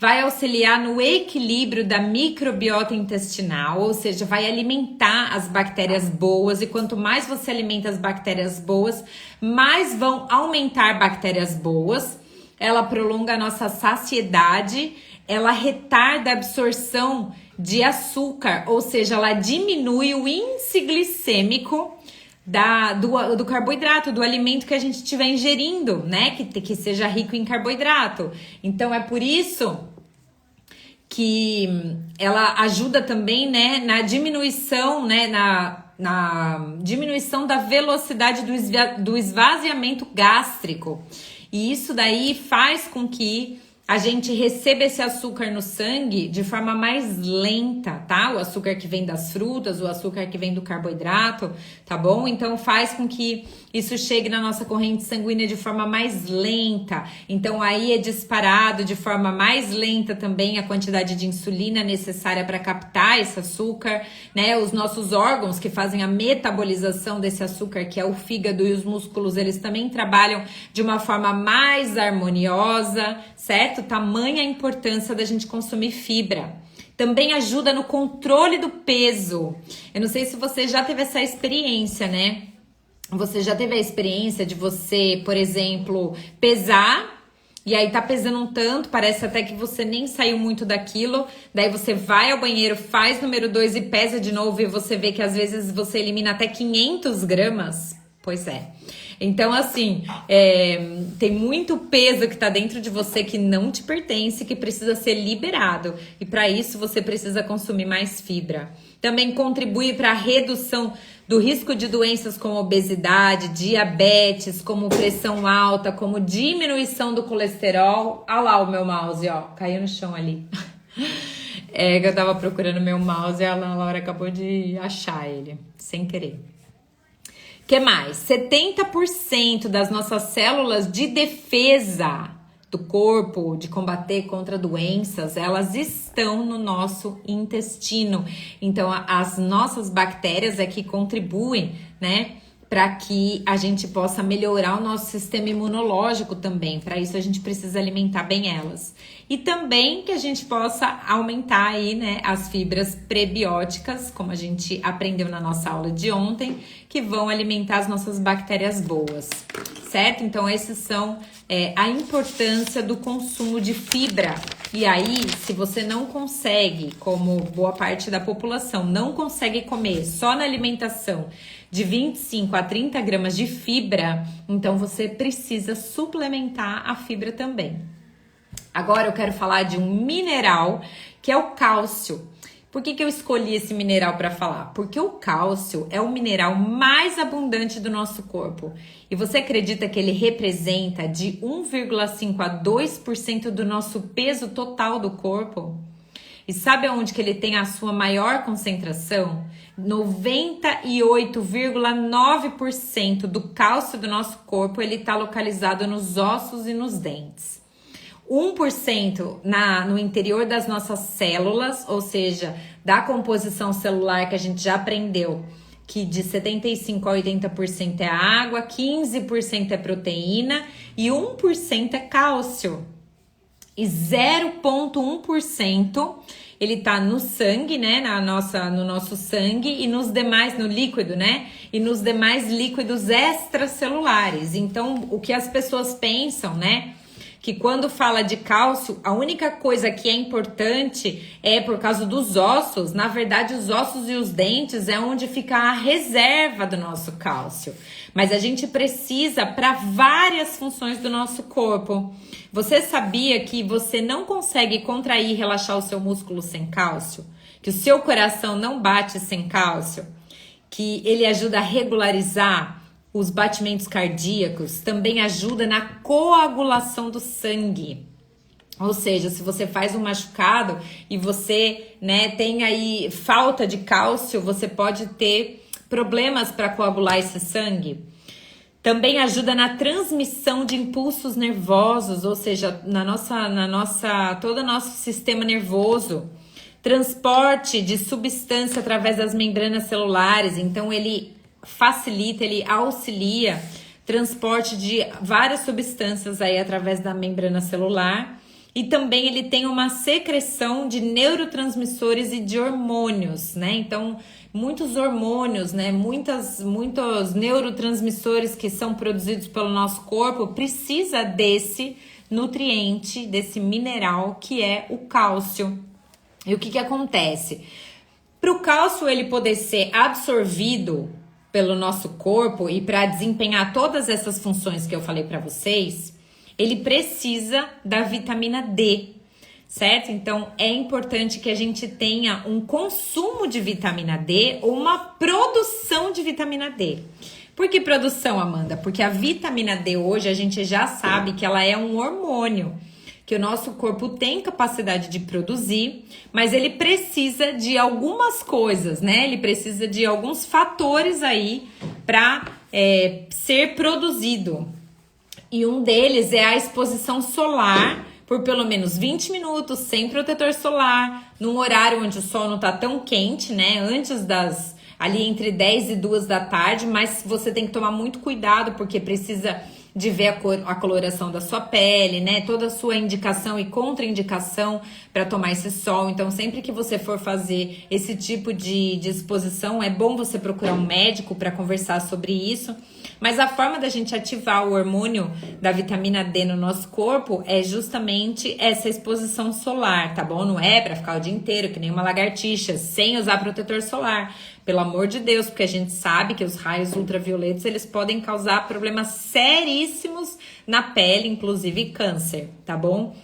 vai auxiliar no equilíbrio da microbiota intestinal, ou seja, vai alimentar as bactérias boas, e quanto mais você alimenta as bactérias boas, mais vão aumentar bactérias boas, ela prolonga a nossa saciedade, ela retarda a absorção de açúcar, ou seja, ela diminui o índice glicêmico do carboidrato, do alimento que a gente estiver ingerindo, né? Que seja rico em carboidrato. Então, é por isso que ela ajuda também, né, na diminuição, né, na diminuição da velocidade do esvaziamento gástrico. E isso daí faz com que a gente receba esse açúcar no sangue de forma mais lenta, tá? O açúcar que vem das frutas, o açúcar que vem do carboidrato, tá bom? Então faz com que isso chegue na nossa corrente sanguínea de forma mais lenta. Então aí é disparado de forma mais lenta também a quantidade de insulina necessária para captar esse açúcar, né? Os nossos órgãos que fazem a metabolização desse açúcar, que é o fígado e os músculos, eles também trabalham de uma forma mais harmoniosa, certo? Tamanha a importância da gente consumir fibra. Também ajuda no controle do peso. Eu não sei se você já teve essa experiência, né? Você já teve a experiência de você, por exemplo, pesar e aí tá pesando um tanto, parece até que você nem saiu muito daquilo, daí você vai ao banheiro, faz número 2 e pesa de novo e você vê que às vezes você elimina até 500 gramas? Pois é. Então, assim, tem muito peso que tá dentro de você que não te pertence, que precisa ser liberado. E para isso você precisa consumir mais fibra. Também contribui para a redução do risco de doenças como obesidade, diabetes, como pressão alta, como diminuição do colesterol. Olha lá o meu mouse, ó, caiu no chão ali. É que eu tava procurando meu mouse e a Laura acabou de achar ele, sem querer. Que mais? 70% das nossas células de defesa do corpo, de combater contra doenças, elas estão no nosso intestino. Então, as nossas bactérias é que contribuem, né, para que a gente possa melhorar o nosso sistema imunológico também. Para isso, a gente precisa alimentar bem elas. E também que a gente possa aumentar aí, né, as fibras prebióticas, como a gente aprendeu na nossa aula de ontem, que vão alimentar as nossas bactérias boas, certo? Então, esses são a importância do consumo de fibra. E aí, se você não consegue, como boa parte da população, não consegue comer só na alimentação de 25 a 30 gramas de fibra, então você precisa suplementar a fibra também. Agora eu quero falar de um mineral que é o cálcio. Por que eu escolhi esse mineral para falar? Porque o cálcio é o mineral mais abundante do nosso corpo. E você acredita que ele representa de 1,5 a 2% do nosso peso total do corpo? E sabe onde que ele tem a sua maior concentração? 98,9% do cálcio do nosso corpo ele está localizado nos ossos e nos dentes. 1% no interior das nossas células, ou seja, da composição celular que a gente já aprendeu, que de 75% a 80% é água, 15% é proteína e 1% é cálcio. E 0,1% ele tá no sangue, né, no nosso sangue e nos demais, no líquido, né, e nos demais líquidos extracelulares. Então, o que as pessoas pensam, né, que quando fala de cálcio, a única coisa que é importante é por causa dos ossos. Na verdade, os ossos e os dentes é onde fica a reserva do nosso cálcio. Mas a gente precisa para várias funções do nosso corpo. Você sabia que você não consegue contrair e relaxar o seu músculo sem cálcio? Que o seu coração não bate sem cálcio? Que ele ajuda a regularizar os batimentos cardíacos, também ajuda na coagulação do sangue. Ou seja, se você faz um machucado e você, né, tem aí falta de cálcio, você pode ter problemas para coagular esse sangue. Também ajuda na transmissão de impulsos nervosos, ou seja, todo o nosso sistema nervoso. Transporte de substância através das membranas celulares, então ele facilita, ele auxilia transporte de várias substâncias aí através da membrana celular e também ele tem uma secreção de neurotransmissores e de hormônios, né? Então, muitos hormônios, né? Muitos neurotransmissores que são produzidos pelo nosso corpo precisa desse nutriente, desse mineral que é o cálcio. E o que acontece? Para o cálcio ele poder ser absorvido pelo nosso corpo e para desempenhar todas essas funções que eu falei para vocês, ele precisa da vitamina D, certo? Então, é importante que a gente tenha um consumo de vitamina D ou uma produção de vitamina D. Por que produção, Amanda? Porque a vitamina D hoje a gente já sabe que ela é um hormônio que o nosso corpo tem capacidade de produzir, mas ele precisa de algumas coisas, né? Ele precisa de alguns fatores aí para ser produzido. E um deles é a exposição solar por pelo menos 20 minutos, sem protetor solar, num horário onde o sol não tá tão quente, né? Antes ali entre 10 e 2 da tarde, mas você tem que tomar muito cuidado, porque precisa de ver a coloração da sua pele, né? Toda a sua indicação e contraindicação para tomar esse sol. Então, sempre que você for fazer esse tipo de exposição, é bom você procurar um médico para conversar sobre isso. Mas a forma da gente ativar o hormônio da vitamina D no nosso corpo é justamente essa exposição solar, tá bom? Não é pra ficar o dia inteiro que nem uma lagartixa, sem usar protetor solar. Pelo amor de Deus, porque a gente sabe que os raios ultravioletos, eles podem causar problemas seríssimos na pele, inclusive câncer, tá bom?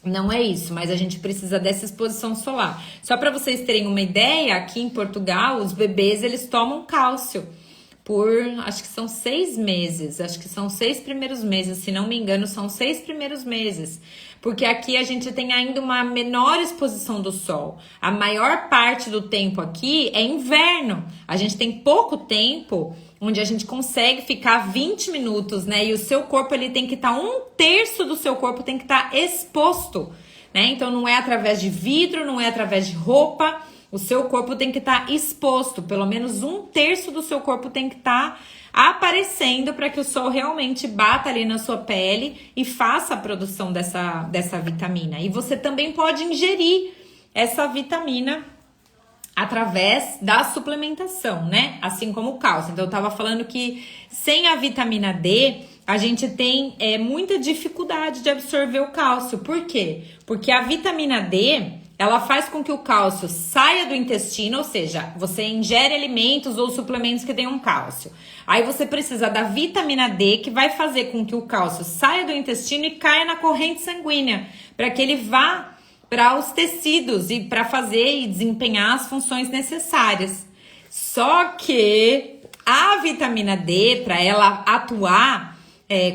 Não é isso, mas a gente precisa dessa exposição solar. Só para vocês terem uma ideia, aqui em Portugal, os bebês, eles tomam cálcio por, acho que são 6 meses, acho que são 6 primeiros meses, se não me engano, são 6 primeiros meses, porque aqui a gente tem ainda uma menor exposição do sol. A maior parte do tempo aqui é inverno, a gente tem pouco tempo onde a gente consegue ficar 20 minutos, né? E o seu corpo, ele tem que estar, 1/3 do seu corpo tem que estar exposto, né? Então não é através de vidro, não é através de roupa. O seu corpo tem que estar exposto, pelo menos 1/3 do seu corpo tem que estar aparecendo para que o sol realmente bata ali na sua pele e faça a produção dessa vitamina. E você também pode ingerir essa vitamina através da suplementação, né? Assim como o cálcio. Então eu tava falando que sem a vitamina D, a gente tem muita dificuldade de absorver o cálcio. Por quê? Porque a vitamina D, ela faz com que o cálcio saia do intestino, ou seja, você ingere alimentos ou suplementos que tenham cálcio. Aí você precisa da vitamina D, que vai fazer com que o cálcio saia do intestino e caia na corrente sanguínea, para que ele vá para os tecidos e para fazer e desempenhar as funções necessárias. Só que a vitamina D, para ela atuar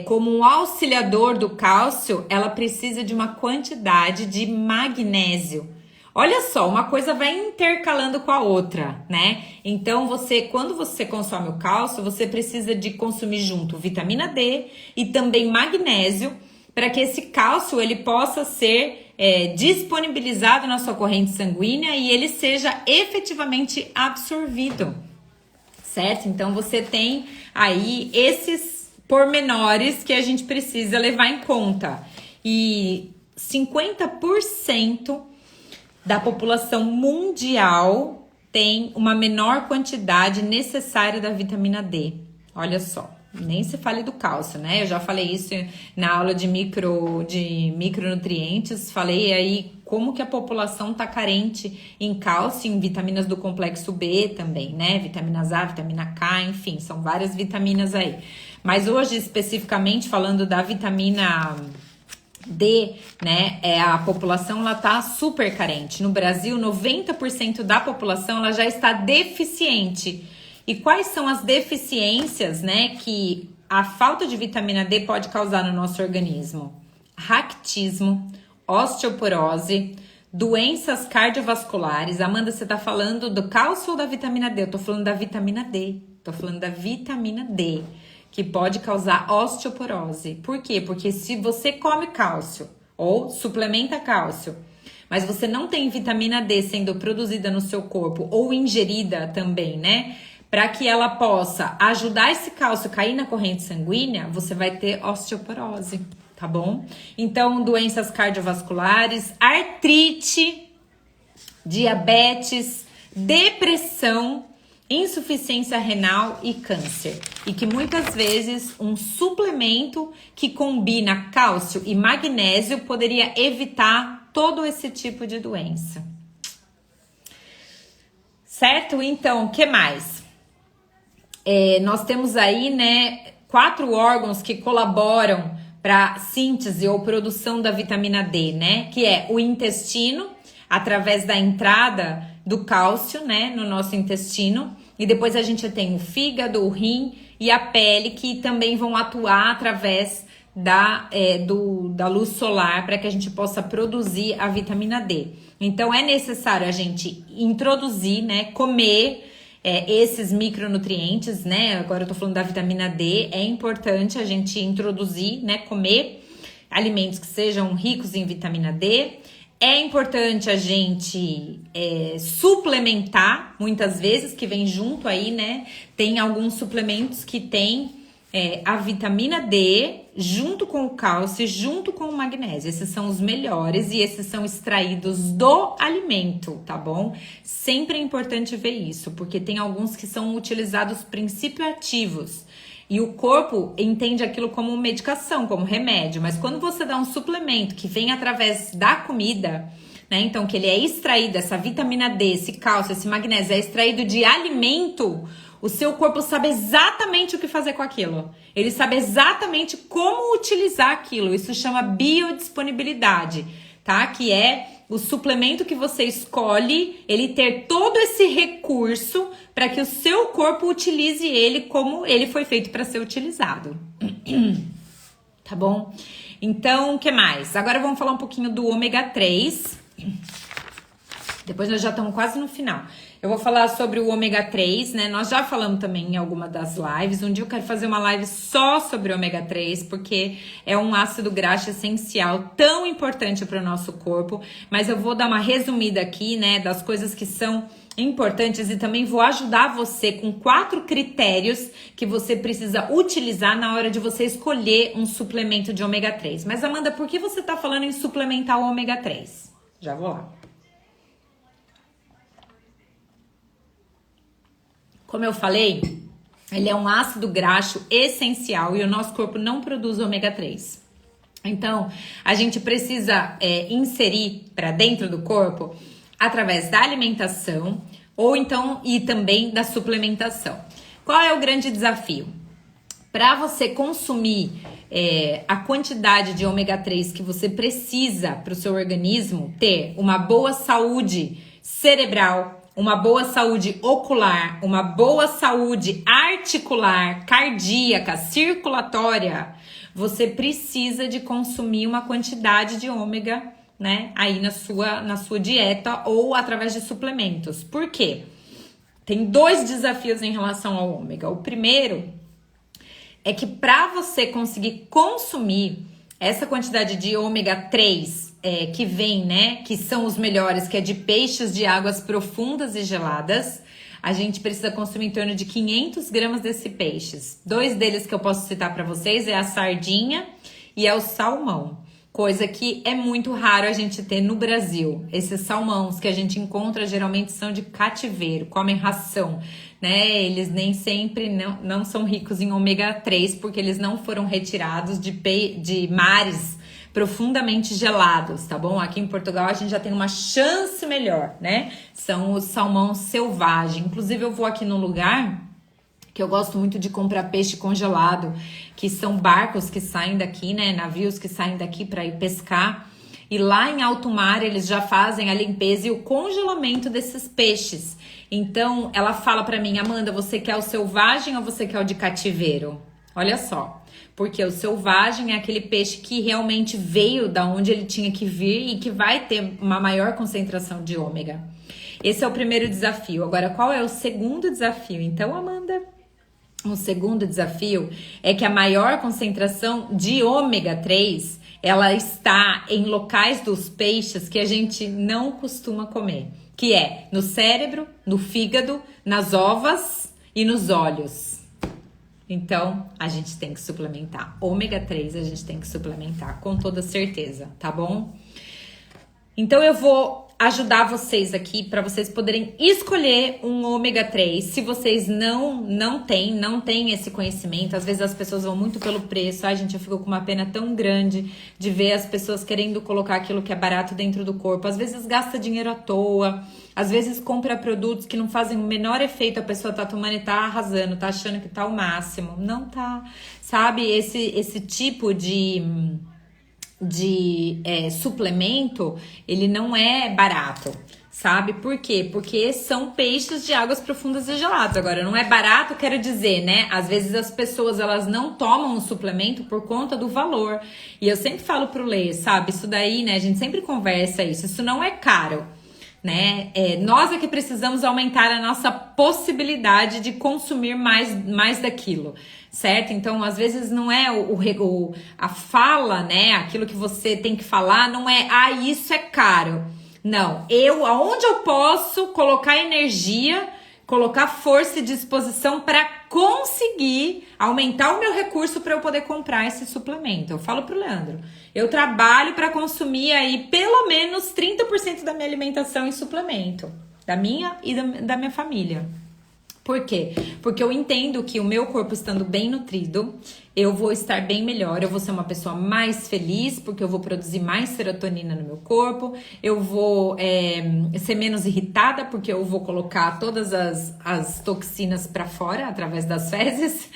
como um auxiliador do cálcio, ela precisa de uma quantidade de magnésio. Olha só, uma coisa vai intercalando com a outra, né? Então, quando você consome o cálcio, você precisa de consumir junto vitamina D e também magnésio, para que esse cálcio ele possa ser disponibilizado na sua corrente sanguínea e ele seja efetivamente absorvido, certo? Então, você tem aí esses pormenores que a gente precisa levar em conta. E 50% da população mundial tem uma menor quantidade necessária da vitamina D. Olha só, nem se fale do cálcio, né? Eu já falei isso na aula de micronutrientes, falei aí como que a população tá carente em cálcio, em vitaminas do complexo B também, né? Vitaminas A, vitamina K, enfim, são várias vitaminas aí. Mas hoje, especificamente, falando da vitamina D, né, a população ela tá super carente. No Brasil, 90% da população ela já está deficiente. E quais são as deficiências, né, que a falta de vitamina D pode causar no nosso organismo? Raquitismo, osteoporose, doenças cardiovasculares. Amanda, você tá falando do cálcio ou da vitamina D? Eu tô falando da vitamina D. Tô falando da vitamina D, que pode causar osteoporose. Por quê? Porque se você come cálcio ou suplementa cálcio, mas você não tem vitamina D sendo produzida no seu corpo ou ingerida também, né? Para que ela possa ajudar esse cálcio a cair na corrente sanguínea, você vai ter osteoporose, tá bom? Então, doenças cardiovasculares, artrite, diabetes, depressão, insuficiência renal e câncer. E que muitas vezes um suplemento que combina cálcio e magnésio poderia evitar todo esse tipo de doença. Certo? Então, o que mais? Nós temos aí, né, 4 órgãos que colaboram para síntese ou produção da vitamina D, né? Que é o intestino, através da entrada do cálcio, né, no nosso intestino. E depois a gente tem o fígado, o rim e a pele, que também vão atuar através da luz solar para que a gente possa produzir a vitamina D. Então é necessário a gente introduzir, né, comer esses micronutrientes, né? Agora eu tô falando da vitamina D, é importante a gente introduzir, né, comer alimentos que sejam ricos em vitamina D. É importante a gente suplementar, muitas vezes, que vem junto aí, né? Tem alguns suplementos que tem a vitamina D junto com o cálcio, junto com o magnésio. Esses são os melhores e esses são extraídos do alimento, tá bom? Sempre é importante ver isso, porque tem alguns que são utilizados princípios ativos. E o corpo entende aquilo como medicação, como remédio. Mas quando você dá um suplemento que vem através da comida, né? Então, que ele é extraído, essa vitamina D, esse cálcio, esse magnésio, é extraído de alimento, o seu corpo sabe exatamente o que fazer com aquilo. Ele sabe exatamente como utilizar aquilo. Isso chama biodisponibilidade, tá? Que é o suplemento que você escolhe, ele ter todo esse recurso para que o seu corpo utilize ele como ele foi feito para ser utilizado. Tá bom? Então, o que mais? Agora vamos falar um pouquinho do ômega 3. Depois nós já estamos quase no final. Eu vou falar sobre o ômega 3, né? Nós já falamos também em alguma das lives. Um dia eu quero fazer uma live só sobre ômega 3, porque é um ácido graxo essencial, tão importante para o nosso corpo. Mas eu vou dar uma resumida aqui, né, das coisas que são importantes e também vou ajudar você com 4 critérios que você precisa utilizar na hora de você escolher um suplemento de ômega 3. Mas, Amanda, por que você está falando em suplementar o ômega 3? Já vou lá. Como eu falei, ele é um ácido graxo essencial e o nosso corpo não produz ômega 3. Então, a gente precisa inserir para dentro do corpo através da alimentação ou então e também da suplementação. Qual é o grande desafio? Para você consumir a quantidade de ômega 3 que você precisa para o seu organismo ter uma boa saúde cerebral, uma boa saúde ocular, uma boa saúde articular, cardíaca, circulatória, você precisa de consumir uma quantidade de ômega, né, aí na sua dieta ou através de suplementos. Por quê? Tem 2 desafios em relação ao ômega. O primeiro é que para você conseguir consumir essa quantidade de ômega 3 que vem, né, que são os melhores, que é de peixes de águas profundas e geladas, a gente precisa consumir em torno de 500 gramas desse peixes. 2 deles que eu posso citar para vocês é a sardinha e é o salmão. Coisa que é muito raro a gente ter no Brasil. Esses salmões que a gente encontra geralmente são de cativeiro, comem ração, né? Eles nem sempre não são ricos em ômega 3 porque eles não foram retirados de mares profundamente gelados, tá bom? Aqui em Portugal a gente já tem uma chance melhor, né? São os salmão selvagem. Inclusive eu vou aqui num lugar que eu gosto muito de comprar peixe congelado, que são barcos que saem daqui, né? Navios que saem daqui para ir pescar. E lá em alto mar eles já fazem a limpeza e o congelamento desses peixes. Então ela fala para mim, Amanda, você quer o selvagem ou você quer o de cativeiro? Olha só. Porque o selvagem é aquele peixe que realmente veio da onde ele tinha que vir e que vai ter uma maior concentração de ômega. Esse é o primeiro desafio. Agora, qual é o segundo desafio? Então, Amanda, o segundo desafio é que a maior concentração de ômega 3, ela está em locais dos peixes que a gente não costuma comer, que é no cérebro, no fígado, nas ovas e nos olhos. Então, a gente tem que suplementar. Ômega 3 a gente tem que suplementar, com toda certeza, tá bom? Então, eu vou ajudar vocês aqui para vocês poderem escolher um ômega 3. Se vocês não têm esse conhecimento, às vezes as pessoas vão muito pelo preço. Ai, gente, eu fico com uma pena tão grande de ver as pessoas querendo colocar aquilo que é barato dentro do corpo. Às vezes gasta dinheiro à toa, às vezes compra produtos que não fazem o menor efeito. A pessoa tá tomando e tá arrasando, tá achando que tá o máximo. Não tá, sabe? Esse tipo de suplemento, ele não é barato, sabe? Por quê? Porque são peixes de águas profundas e geladas. Agora, não é barato, quero dizer, né? Às vezes as pessoas, elas não tomam o suplemento por conta do valor. E eu sempre falo pro Lê, sabe? Isso daí, né? A gente sempre conversa isso. Isso não é caro, né? Nós é que precisamos aumentar a nossa possibilidade de consumir mais daquilo, certo? Então, às vezes não é a fala, né? Aquilo que você tem que falar, não é, isso é caro. Não, aonde eu posso colocar energia, colocar força e disposição para conseguir aumentar o meu recurso para eu poder comprar esse suplemento. Eu falo pro Leandro, eu trabalho para consumir aí pelo menos 30% da minha alimentação em suplemento, da minha e da minha família. Por quê? Porque eu entendo que o meu corpo estando bem nutrido, eu vou estar bem melhor, eu vou ser uma pessoa mais feliz, porque eu vou produzir mais serotonina no meu corpo, eu vou ser menos irritada, porque eu vou colocar todas as toxinas para fora, através das fezes,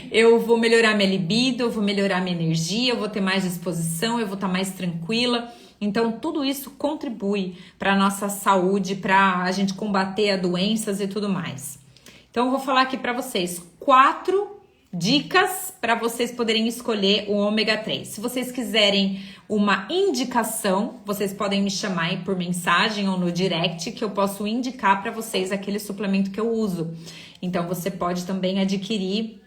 eu vou melhorar minha libido, eu vou melhorar minha energia, eu vou ter mais disposição, eu vou estar mais tranquila. Então, tudo isso contribui para a nossa saúde, para a gente combater as doenças e tudo mais. Então, eu vou falar aqui para vocês 4 dicas para vocês poderem escolher o ômega 3. Se vocês quiserem uma indicação, vocês podem me chamar aí por mensagem ou no direct, que eu posso indicar para vocês aquele suplemento que eu uso. Então, você pode também adquirir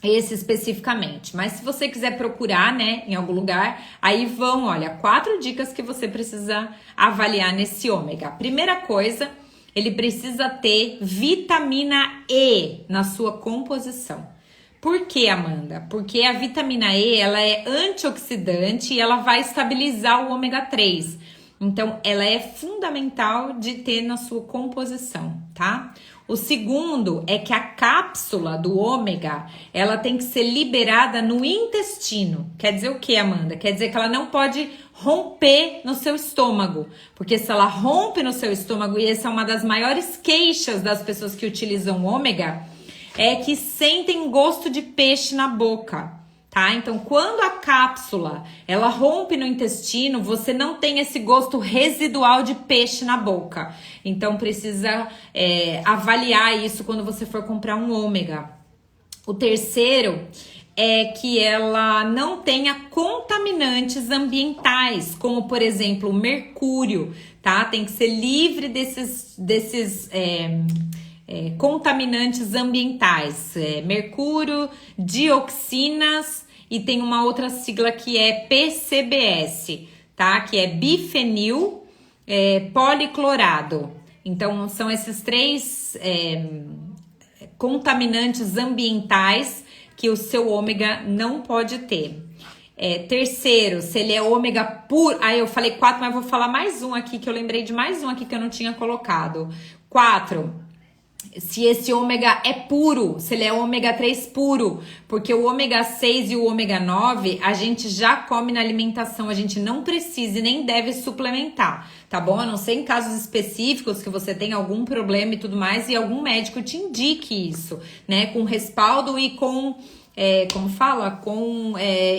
esse especificamente. Mas se você quiser procurar, né, em algum lugar, aí olha, 4 dicas que você precisa avaliar nesse ômega. Primeira coisa, ele precisa ter vitamina E na sua composição. Por que, Amanda? Porque a vitamina E, ela é antioxidante e ela vai estabilizar o ômega 3. Então, ela é fundamental de ter na sua composição, tá? O segundo é que a cápsula do ômega, ela tem que ser liberada no intestino. Quer dizer o que, Amanda? Quer dizer que ela não pode romper no seu estômago. Porque se ela rompe no seu estômago, e essa é uma das maiores queixas das pessoas que utilizam ômega, é que sentem gosto de peixe na boca, tá? Então, quando a cápsula, ela rompe no intestino, você não tem esse gosto residual de peixe na boca. Então, precisa avaliar isso quando você for comprar um ômega. O terceiro é que ela não tenha contaminantes ambientais, como, por exemplo, o mercúrio, tá? Tem que ser livre desses contaminantes ambientais, mercúrio, dioxinas e tem uma outra sigla que é PCBS, tá? Que é bifenil policlorado. Então, são esses 3 contaminantes ambientais que o seu ômega não pode ter. Terceiro, se ele é ômega puro. Aí eu falei 4, mas vou falar mais um aqui, que eu lembrei de mais um aqui que eu não tinha colocado. 4, se esse ômega é puro, se ele é ômega 3 puro, porque o ômega 6 e o ômega 9 a gente já come na alimentação, a gente não precisa e nem deve suplementar, tá bom? A não ser em casos específicos que você tem algum problema e tudo mais e algum médico te indique isso, né? Com respaldo e com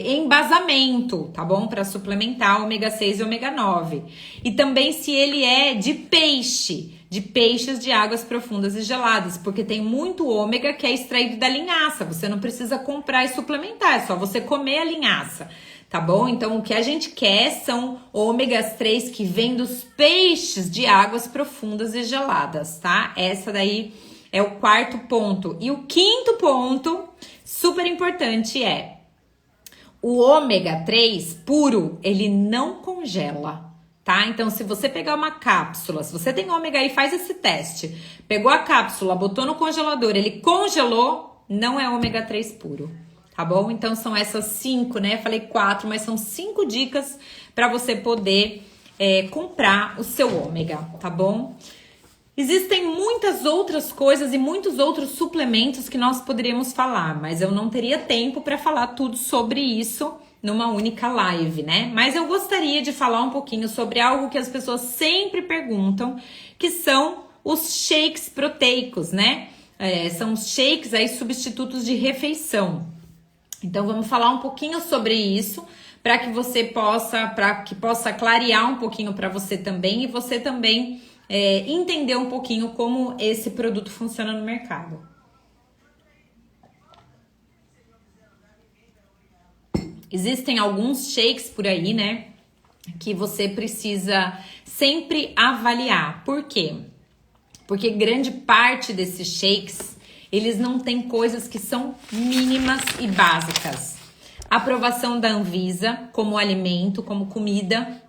embasamento, tá bom? Para suplementar ômega 6 e ômega 9. E também se ele é de peixes de águas profundas e geladas, porque tem muito ômega que é extraído da linhaça. Você não precisa comprar e suplementar, é só você comer a linhaça, tá bom? Então, o que a gente quer são ômegas 3 que vêm dos peixes de águas profundas e geladas, tá? Essa daí é o 4º ponto. E o 5º ponto, super importante, é o ômega 3 puro, ele não congela, tá? Então, se você pegar uma cápsula, se você tem ômega aí, faz esse teste. Pegou a cápsula, botou no congelador, ele congelou, não é ômega 3 puro, tá bom? Então, são essas 5, né? Falei 4, mas são 5 dicas para você poder comprar o seu ômega, tá bom? Existem muitas outras coisas e muitos outros suplementos que nós poderíamos falar, mas eu não teria tempo para falar tudo sobre isso numa única live, né? Mas eu gostaria de falar um pouquinho sobre algo que as pessoas sempre perguntam, que são os shakes proteicos, né? São os shakes aí substitutos de refeição. Então vamos falar um pouquinho sobre isso, para que possa clarear um pouquinho para você também e você também entender um pouquinho como esse produto funciona no mercado. Existem alguns shakes por aí, né, que você precisa sempre avaliar. Por quê? Porque grande parte desses shakes, eles não têm coisas que são mínimas e básicas. Aprovação da Anvisa como alimento, como comida,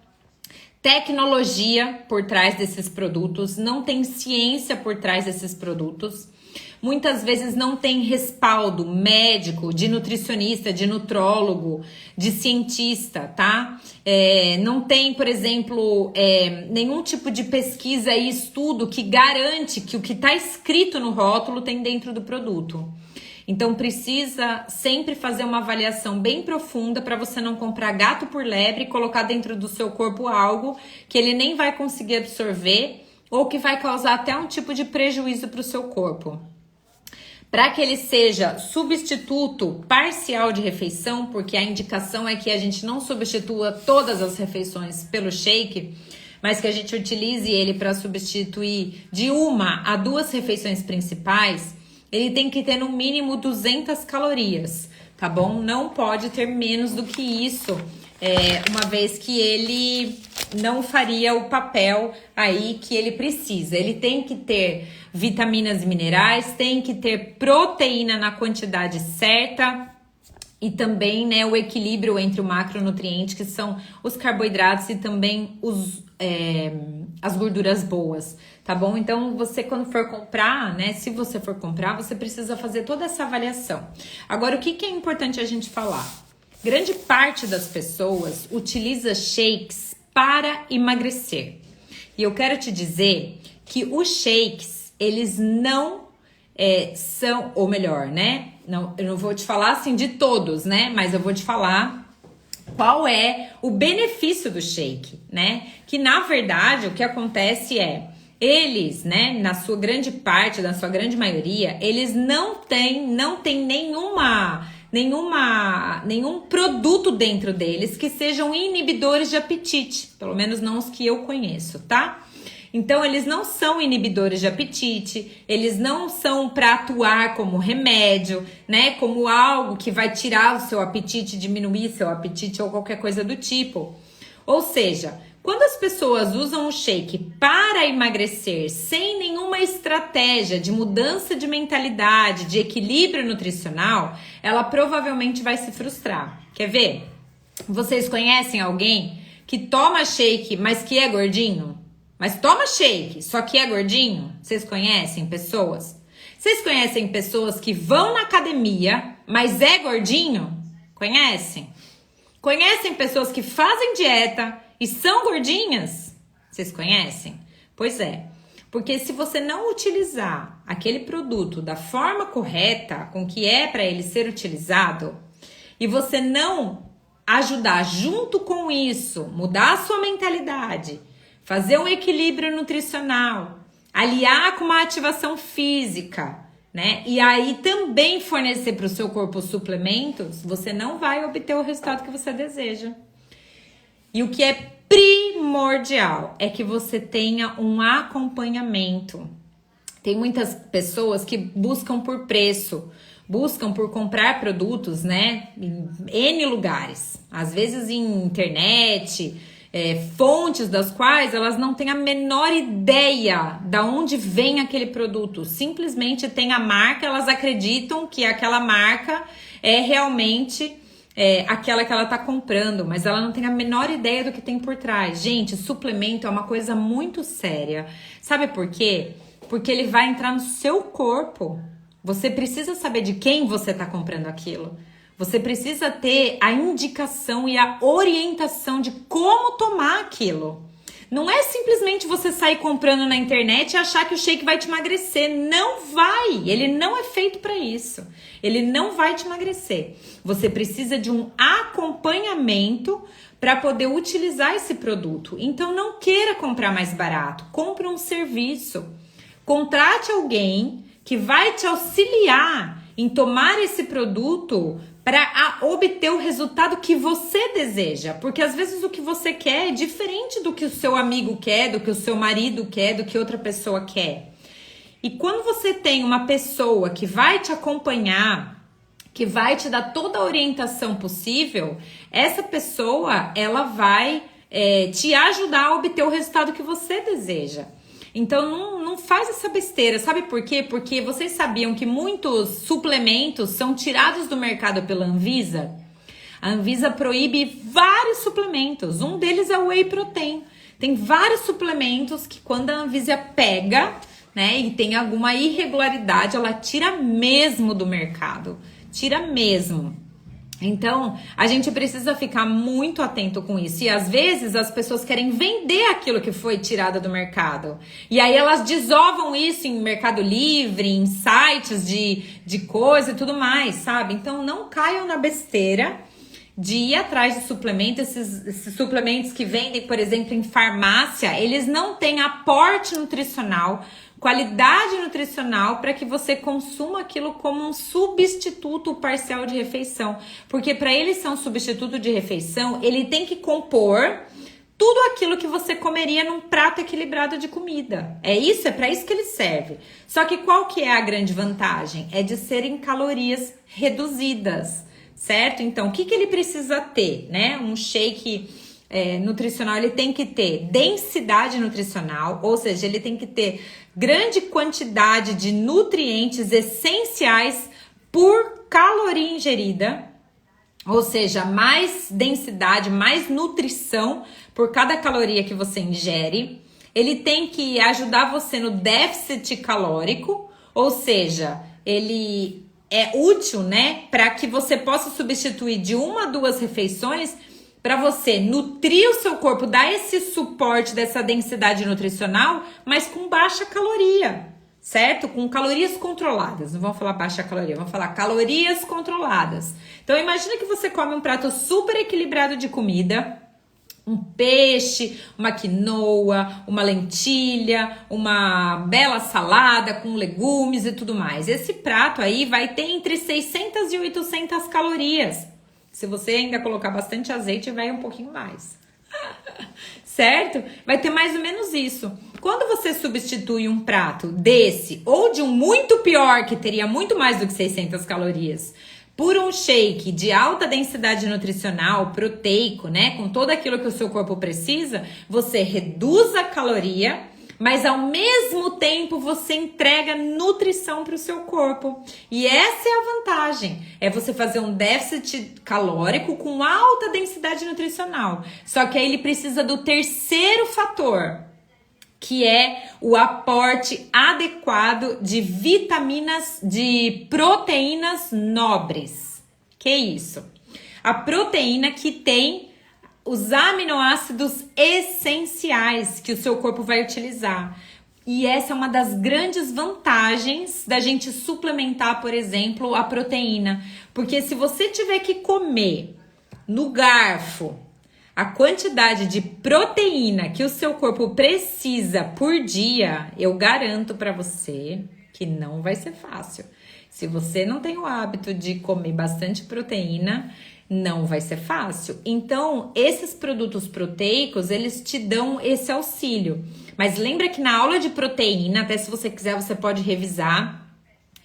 tecnologia por trás desses produtos, não tem ciência por trás desses produtos. Muitas vezes não tem respaldo médico, de nutricionista, de nutrólogo, de cientista, tá? Não tem, por exemplo, nenhum tipo de pesquisa e estudo que garante que o que está escrito no rótulo tem dentro do produto. Então precisa sempre fazer uma avaliação bem profunda para você não comprar gato por lebre e colocar dentro do seu corpo algo que ele nem vai conseguir absorver ou que vai causar até um tipo de prejuízo para o seu corpo. Para que ele seja substituto parcial de refeição, porque a indicação é que a gente não substitua todas as refeições pelo shake, mas que a gente utilize ele para substituir de 1 a 2 refeições principais, ele tem que ter no mínimo 200 calorias, tá bom? Não pode ter menos do que isso, uma vez que ele não faria o papel aí que ele precisa. Ele tem que ter vitaminas e minerais, tem que ter proteína na quantidade certa e também, né, o equilíbrio entre o macronutriente, que são os carboidratos e também as gorduras boas, tá bom? Então, você quando for comprar, né, se você for comprar, você precisa fazer toda essa avaliação. Agora, o que é importante a gente falar? Grande parte das pessoas utiliza shakes para emagrecer. E eu quero te dizer que os shakes, eles não são, ou melhor, né? Não, eu não vou te falar assim de todos, né? Mas eu vou te falar qual é o benefício do shake, né? Que na verdade o que acontece eles, né, na sua grande parte, na sua grande maioria, eles não têm nenhum produto dentro deles que sejam inibidores de apetite, pelo menos não os que eu conheço, tá? Então, eles não são inibidores de apetite, eles não são para atuar como remédio, né? Como algo que vai tirar o seu apetite, diminuir seu apetite ou qualquer coisa do tipo. Ou seja, quando as pessoas usam o shake para emagrecer sem nenhuma estratégia de mudança de mentalidade, de equilíbrio nutricional, ela provavelmente vai se frustrar. Quer ver? Vocês conhecem alguém que toma shake, mas que é gordinho? Mas toma shake, só que é gordinho? Vocês conhecem pessoas? Vocês conhecem pessoas que vão na academia, mas é gordinho? Conhecem? Conhecem pessoas que fazem dieta e são gordinhas? Vocês conhecem? Pois é, porque se você não utilizar aquele produto da forma correta, com que é para ele ser utilizado, e você não ajudar junto com isso, mudar a sua mentalidade, fazer um equilíbrio nutricional, aliar com uma ativação física, né? E aí também fornecer para o seu corpo suplementos, você não vai obter o resultado que você deseja. E o que é primordial é que você tenha um acompanhamento. Tem muitas pessoas que buscam por preço, buscam por comprar produtos, né? Em N lugares, às vezes em internet, fontes das quais elas não têm a menor ideia de onde vem aquele produto. Simplesmente tem a marca, elas acreditam que aquela marca é realmente aquela que ela tá comprando, mas ela não tem a menor ideia do que tem por trás. Gente, suplemento é uma coisa muito séria. Sabe por quê? Porque ele vai entrar no seu corpo. Você precisa saber de quem você tá comprando aquilo. Você precisa ter a indicação e a orientação de como tomar aquilo. Não é simplesmente você sair comprando na internet e achar que o shake vai te emagrecer. Não vai! Ele não é feito para isso. Ele não vai te emagrecer. Você precisa de um acompanhamento para poder utilizar esse produto. Então não queira comprar mais barato. Compre um serviço. Contrate alguém que vai te auxiliar em tomar esse produto para obter o resultado que você deseja. Porque às vezes o que você quer é diferente do que o seu amigo quer, do que o seu marido quer, do que outra pessoa quer. E quando você tem uma pessoa que vai te acompanhar, que vai te dar toda a orientação possível, essa pessoa, ela vai te ajudar a obter o resultado que você deseja. Então não faz essa besteira, sabe por quê? Porque vocês sabiam que muitos suplementos são tirados do mercado pela Anvisa? A Anvisa proíbe vários suplementos, um deles é o Whey Protein. Tem vários suplementos que quando a Anvisa pega, né, e tem alguma irregularidade, ela tira mesmo do mercado, tira mesmo. Então, a gente precisa ficar muito atento com isso. E às vezes as pessoas querem vender aquilo que foi tirado do mercado. E aí elas desovam isso em Mercado Livre, em sites de coisa e tudo mais, sabe? Então não caiam na besteira de ir atrás de suplementos. Esses suplementos que vendem, por exemplo, em farmácia, eles não têm aporte nutricional, qualidade nutricional para que você consuma aquilo como um substituto parcial de refeição. Porque para ele ser um substituto de refeição, ele tem que compor tudo aquilo que você comeria num prato equilibrado de comida. É para isso que ele serve. Só que qual que é a grande vantagem? É de serem calorias reduzidas, certo? Então, o que ele precisa ter, né? Um shake nutricional, ele tem que ter densidade nutricional, ou seja, ele tem que ter grande quantidade de nutrientes essenciais por caloria ingerida, ou seja, mais densidade, mais nutrição por cada caloria que você ingere. Ele tem que ajudar você no déficit calórico, ou seja, ele é útil, né, para que você possa substituir de 1 a 2 refeições para você nutrir o seu corpo, dar esse suporte dessa densidade nutricional, mas com baixa caloria, certo? Com calorias controladas. Não vamos falar baixa caloria, vamos falar calorias controladas. Então imagina que você come um prato super equilibrado de comida, um peixe, uma quinoa, uma lentilha, uma bela salada com legumes e tudo mais. Esse prato aí vai ter entre 600 e 800 calorias. Se você ainda colocar bastante azeite, vai um pouquinho mais. Certo? Vai ter mais ou menos isso. Quando você substitui um prato desse, ou de um muito pior, que teria muito mais do que 600 calorias, por um shake de alta densidade nutricional, proteico, né? Com tudo aquilo que o seu corpo precisa, você reduz a caloria, mas ao mesmo tempo você entrega nutrição para o seu corpo. E essa é a vantagem, é você fazer um déficit calórico com alta densidade nutricional. Só que aí ele precisa do terceiro fator, que é o aporte adequado de vitaminas, de proteínas nobres. Que isso? A proteína que tem os aminoácidos essenciais que o seu corpo vai utilizar. E essa é uma das grandes vantagens da gente suplementar, por exemplo, a proteína. Porque se você tiver que comer no garfo a quantidade de proteína que o seu corpo precisa por dia, eu garanto para você que não vai ser fácil. Se você não tem o hábito de comer bastante proteína, não vai ser fácil. Então, esses produtos proteicos, eles te dão esse auxílio. Mas lembra que na aula de proteína, até se você quiser, você pode revisar,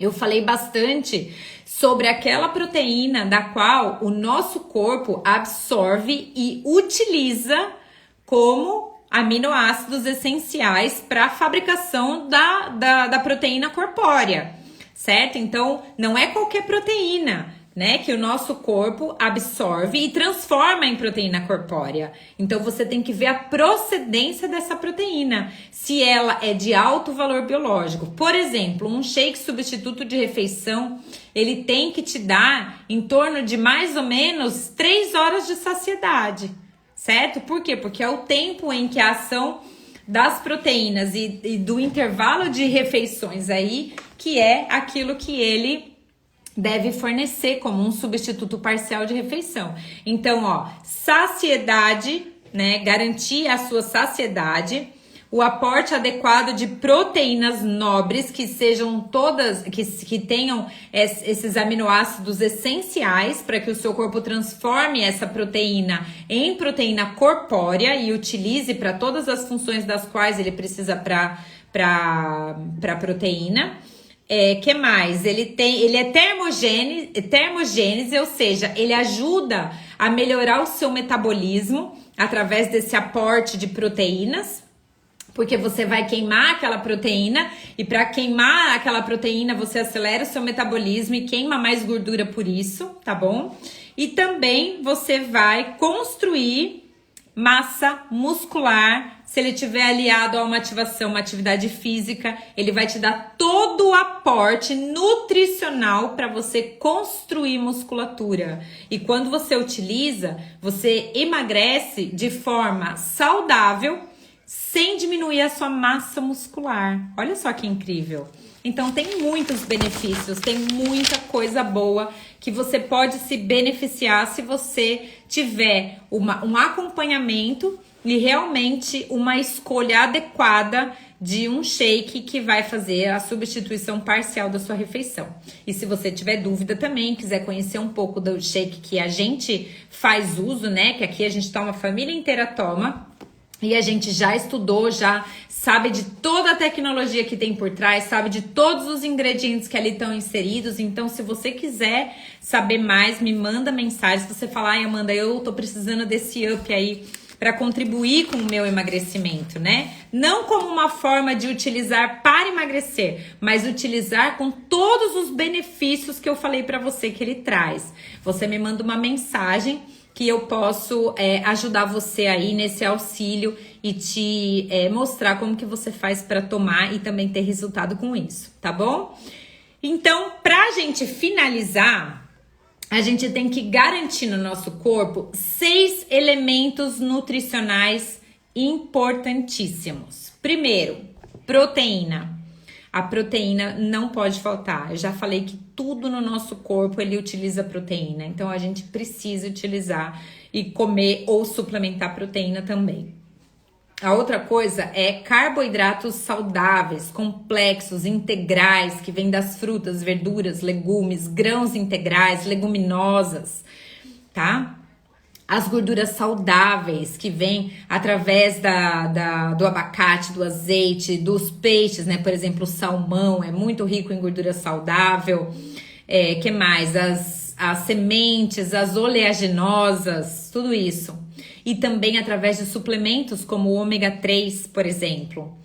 eu falei bastante sobre aquela proteína da qual o nosso corpo absorve e utiliza como aminoácidos essenciais para a fabricação da proteína corpórea, certo? Então, não é qualquer proteína, né, que o nosso corpo absorve e transforma em proteína corpórea. Então você tem que ver a procedência dessa proteína, se ela é de alto valor biológico. Por exemplo, um shake substituto de refeição, ele tem que te dar em torno de mais ou menos 3 horas de saciedade, certo? Por quê? Porque é o tempo em que a ação das proteínas e do intervalo de refeições aí, que é aquilo que ele deve fornecer como um substituto parcial de refeição. Então, ó, saciedade, né? Garantir a sua saciedade, o aporte adequado de proteínas nobres, que sejam todas, que tenham esses aminoácidos essenciais para que o seu corpo transforme essa proteína em proteína corpórea e utilize para todas as funções das quais ele precisa para proteína. Que mais? Ele é termogênese, ou seja, ele ajuda a melhorar o seu metabolismo através desse aporte de proteínas, porque você vai queimar aquela proteína e para queimar aquela proteína você acelera o seu metabolismo e queima mais gordura por isso, tá bom? E também você vai construir massa muscular. Se ele tiver aliado a uma ativação, uma atividade física, ele vai te dar todo o aporte nutricional para você construir musculatura. E quando você utiliza, você emagrece de forma saudável, sem diminuir a sua massa muscular. Olha só que incrível. Então tem muitos benefícios, tem muita coisa boa que você pode se beneficiar se você tiver um acompanhamento e realmente uma escolha adequada de um shake que vai fazer a substituição parcial da sua refeição. E se você tiver dúvida também, quiser conhecer um pouco do shake que a gente faz uso, né? Que aqui a gente toma, a família inteira toma. E a gente já estudou, já sabe de toda a tecnologia que tem por trás, sabe de todos os ingredientes que ali estão inseridos. Então, se você quiser saber mais, me manda mensagem. Se você falar, ai, Amanda, eu tô precisando desse up aí para contribuir com o meu emagrecimento, né? Não como uma forma de utilizar para emagrecer, mas utilizar com todos os benefícios que eu falei para você que ele traz. Você me manda uma mensagem que eu posso ajudar você aí nesse auxílio e te mostrar como que você faz para tomar e também ter resultado com isso, tá bom? Então, pra gente finalizar, a gente tem que garantir no nosso corpo 6 elementos nutricionais importantíssimos. Primeiro, proteína. A proteína não pode faltar. Eu já falei que tudo no nosso corpo ele utiliza proteína. Então a gente precisa utilizar e comer ou suplementar proteína também. A outra coisa é carboidratos saudáveis, complexos, integrais, que vêm das frutas, verduras, legumes, grãos integrais, leguminosas, tá? As gorduras saudáveis que vêm através do abacate, do azeite, dos peixes, né? Por exemplo, o salmão é muito rico em gordura saudável. Que mais? As sementes, as oleaginosas, tudo isso. E também através de suplementos como o ômega 3, por exemplo.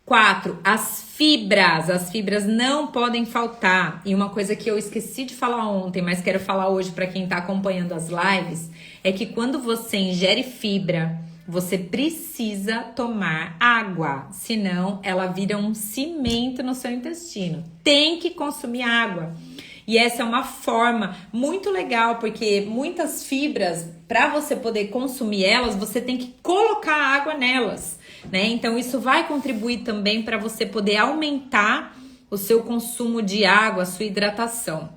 4, as fibras. As fibras não podem faltar. E uma coisa que eu esqueci de falar ontem, mas quero falar hoje para quem está acompanhando as lives, é que quando você ingere fibra, você precisa tomar água, senão ela vira um cimento no seu intestino. Tem que consumir água. E essa é uma forma muito legal, porque muitas fibras, para você poder consumir elas, você tem que colocar água nelas, né? Então isso vai contribuir também para você poder aumentar o seu consumo de água, a sua hidratação.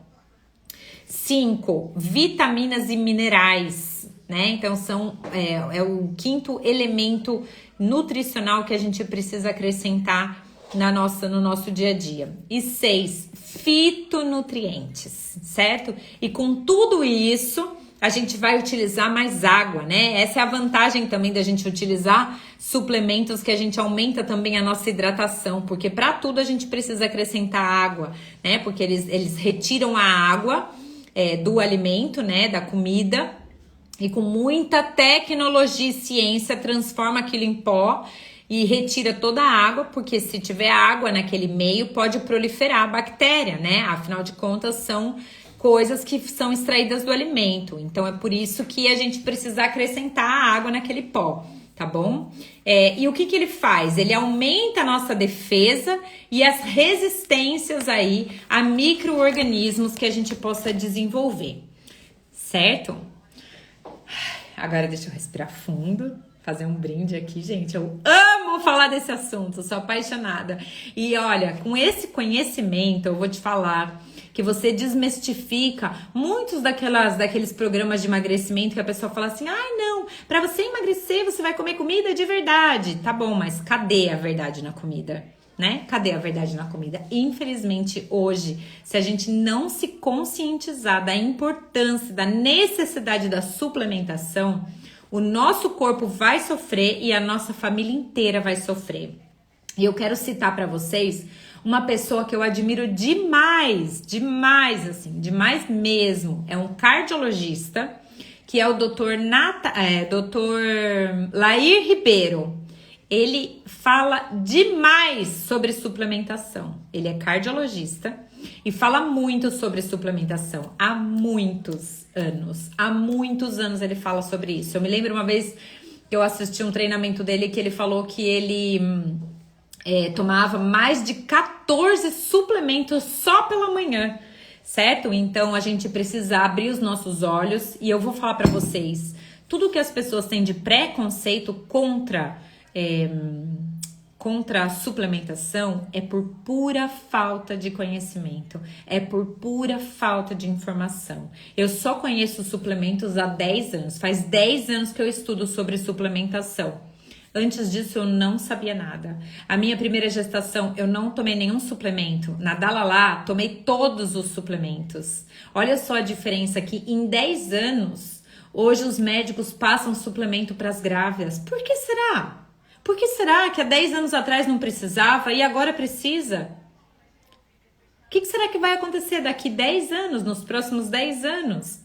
5, vitaminas e minerais, né? Então é o 5º elemento nutricional que a gente precisa acrescentar no nosso dia a dia. E 6, fitonutrientes, certo? E com tudo isso, a gente vai utilizar mais água, né? Essa é a vantagem também da gente utilizar suplementos, que a gente aumenta também a nossa hidratação, porque para tudo a gente precisa acrescentar água, né? Porque eles retiram a água do alimento, né? Da comida, e com muita tecnologia e ciência transforma aquilo em pó e retira toda a água, porque se tiver água naquele meio, pode proliferar a bactéria, né? Afinal de contas, são coisas que são extraídas do alimento. Então, é por isso que a gente precisa acrescentar a água naquele pó, tá bom? E o que ele faz? Ele aumenta a nossa defesa e as resistências aí a micro-organismos que a gente possa desenvolver, certo? Agora deixa eu respirar fundo. Fazer um brinde aqui, gente. Eu amo falar desse assunto, sou apaixonada. E olha, com esse conhecimento, eu vou te falar, que você desmistifica muitos daqueles programas de emagrecimento que a pessoa fala assim, não, pra você emagrecer você vai comer comida de verdade. Tá bom, mas cadê a verdade na comida? Né? Cadê a verdade na comida? Infelizmente, hoje, se a gente não se conscientizar da importância, da necessidade da suplementação, o nosso corpo vai sofrer e a nossa família inteira vai sofrer. E eu quero citar para vocês uma pessoa que eu admiro demais, demais mesmo. É um cardiologista, que é o Dr. Lair Ribeiro. Ele fala demais sobre suplementação. Ele é cardiologista e fala muito sobre suplementação há muitos anos. Há muitos anos ele fala sobre isso. Eu me lembro uma vez que eu assisti um treinamento dele que ele falou que ele tomava mais de 14 suplementos só pela manhã, certo? Então a gente precisa abrir os nossos olhos e eu vou falar para vocês, tudo que as pessoas têm de preconceito contra a suplementação é por pura falta de conhecimento, é por pura falta de informação. Eu só conheço suplementos há 10 anos, faz 10 anos que eu estudo sobre suplementação. Antes disso eu não sabia nada. A minha primeira gestação eu não tomei nenhum suplemento. Na Dalalá tomei todos os suplementos. Olha só a diferença aqui, em 10 anos, hoje os médicos passam suplemento para as grávidas. Por que será? Por que será que há 10 anos atrás não precisava e agora precisa? O que será que vai acontecer daqui 10 anos, nos próximos 10 anos?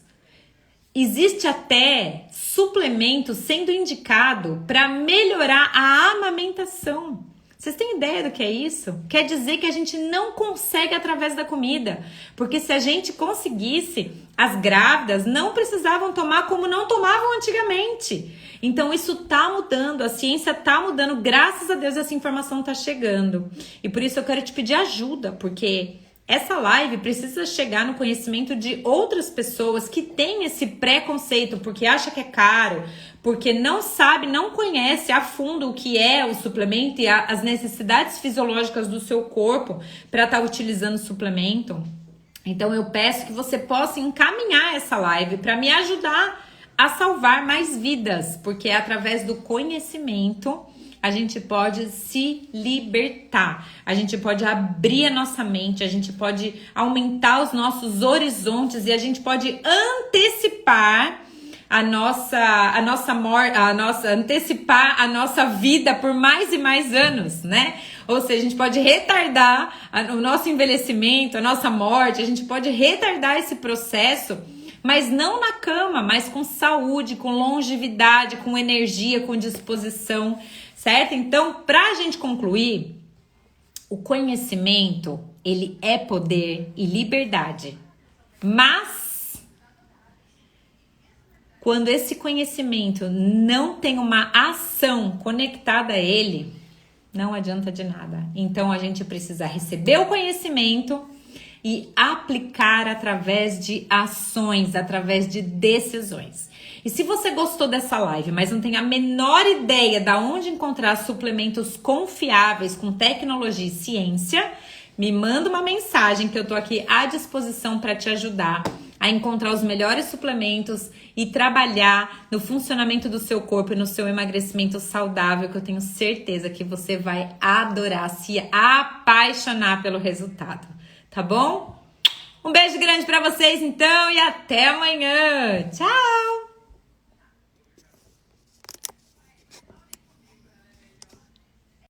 Existe até suplemento sendo indicado para melhorar a amamentação. Vocês têm ideia do que é isso? Quer dizer que a gente não consegue através da comida. Porque se a gente conseguisse, as grávidas não precisavam tomar como não tomavam antigamente. Então isso tá mudando, a ciência tá mudando, graças a Deus essa informação tá chegando. E por isso eu quero te pedir ajuda, porque essa live precisa chegar no conhecimento de outras pessoas que têm esse preconceito, porque acha que é caro, porque não sabe, não conhece a fundo o que é o suplemento e as necessidades fisiológicas do seu corpo para estar utilizando o suplemento. Então eu peço que você possa encaminhar essa live para me ajudar a salvar mais vidas, porque é através do conhecimento a gente pode se libertar, a gente pode abrir a nossa mente, a gente pode aumentar os nossos horizontes e a gente pode antecipar antecipar a nossa vida por mais e mais anos, né? Ou seja, a gente pode retardar o nosso envelhecimento, a nossa morte, a gente pode retardar esse processo, mas não na cama, mas com saúde, com longevidade, com energia, com disposição, certo? Então, pra gente concluir, o conhecimento, ele é poder e liberdade. Mas, quando esse conhecimento não tem uma ação conectada a ele, não adianta de nada. Então, a gente precisa receber o conhecimento e aplicar através de ações, através de decisões. E se você gostou dessa live, mas não tem a menor ideia de onde encontrar suplementos confiáveis com tecnologia e ciência, me manda uma mensagem que eu tô aqui à disposição para te ajudar a encontrar os melhores suplementos e trabalhar no funcionamento do seu corpo e no seu emagrecimento saudável, que eu tenho certeza que você vai adorar, se apaixonar pelo resultado. Tá bom? Um beijo grande pra vocês então e até amanhã. Tchau!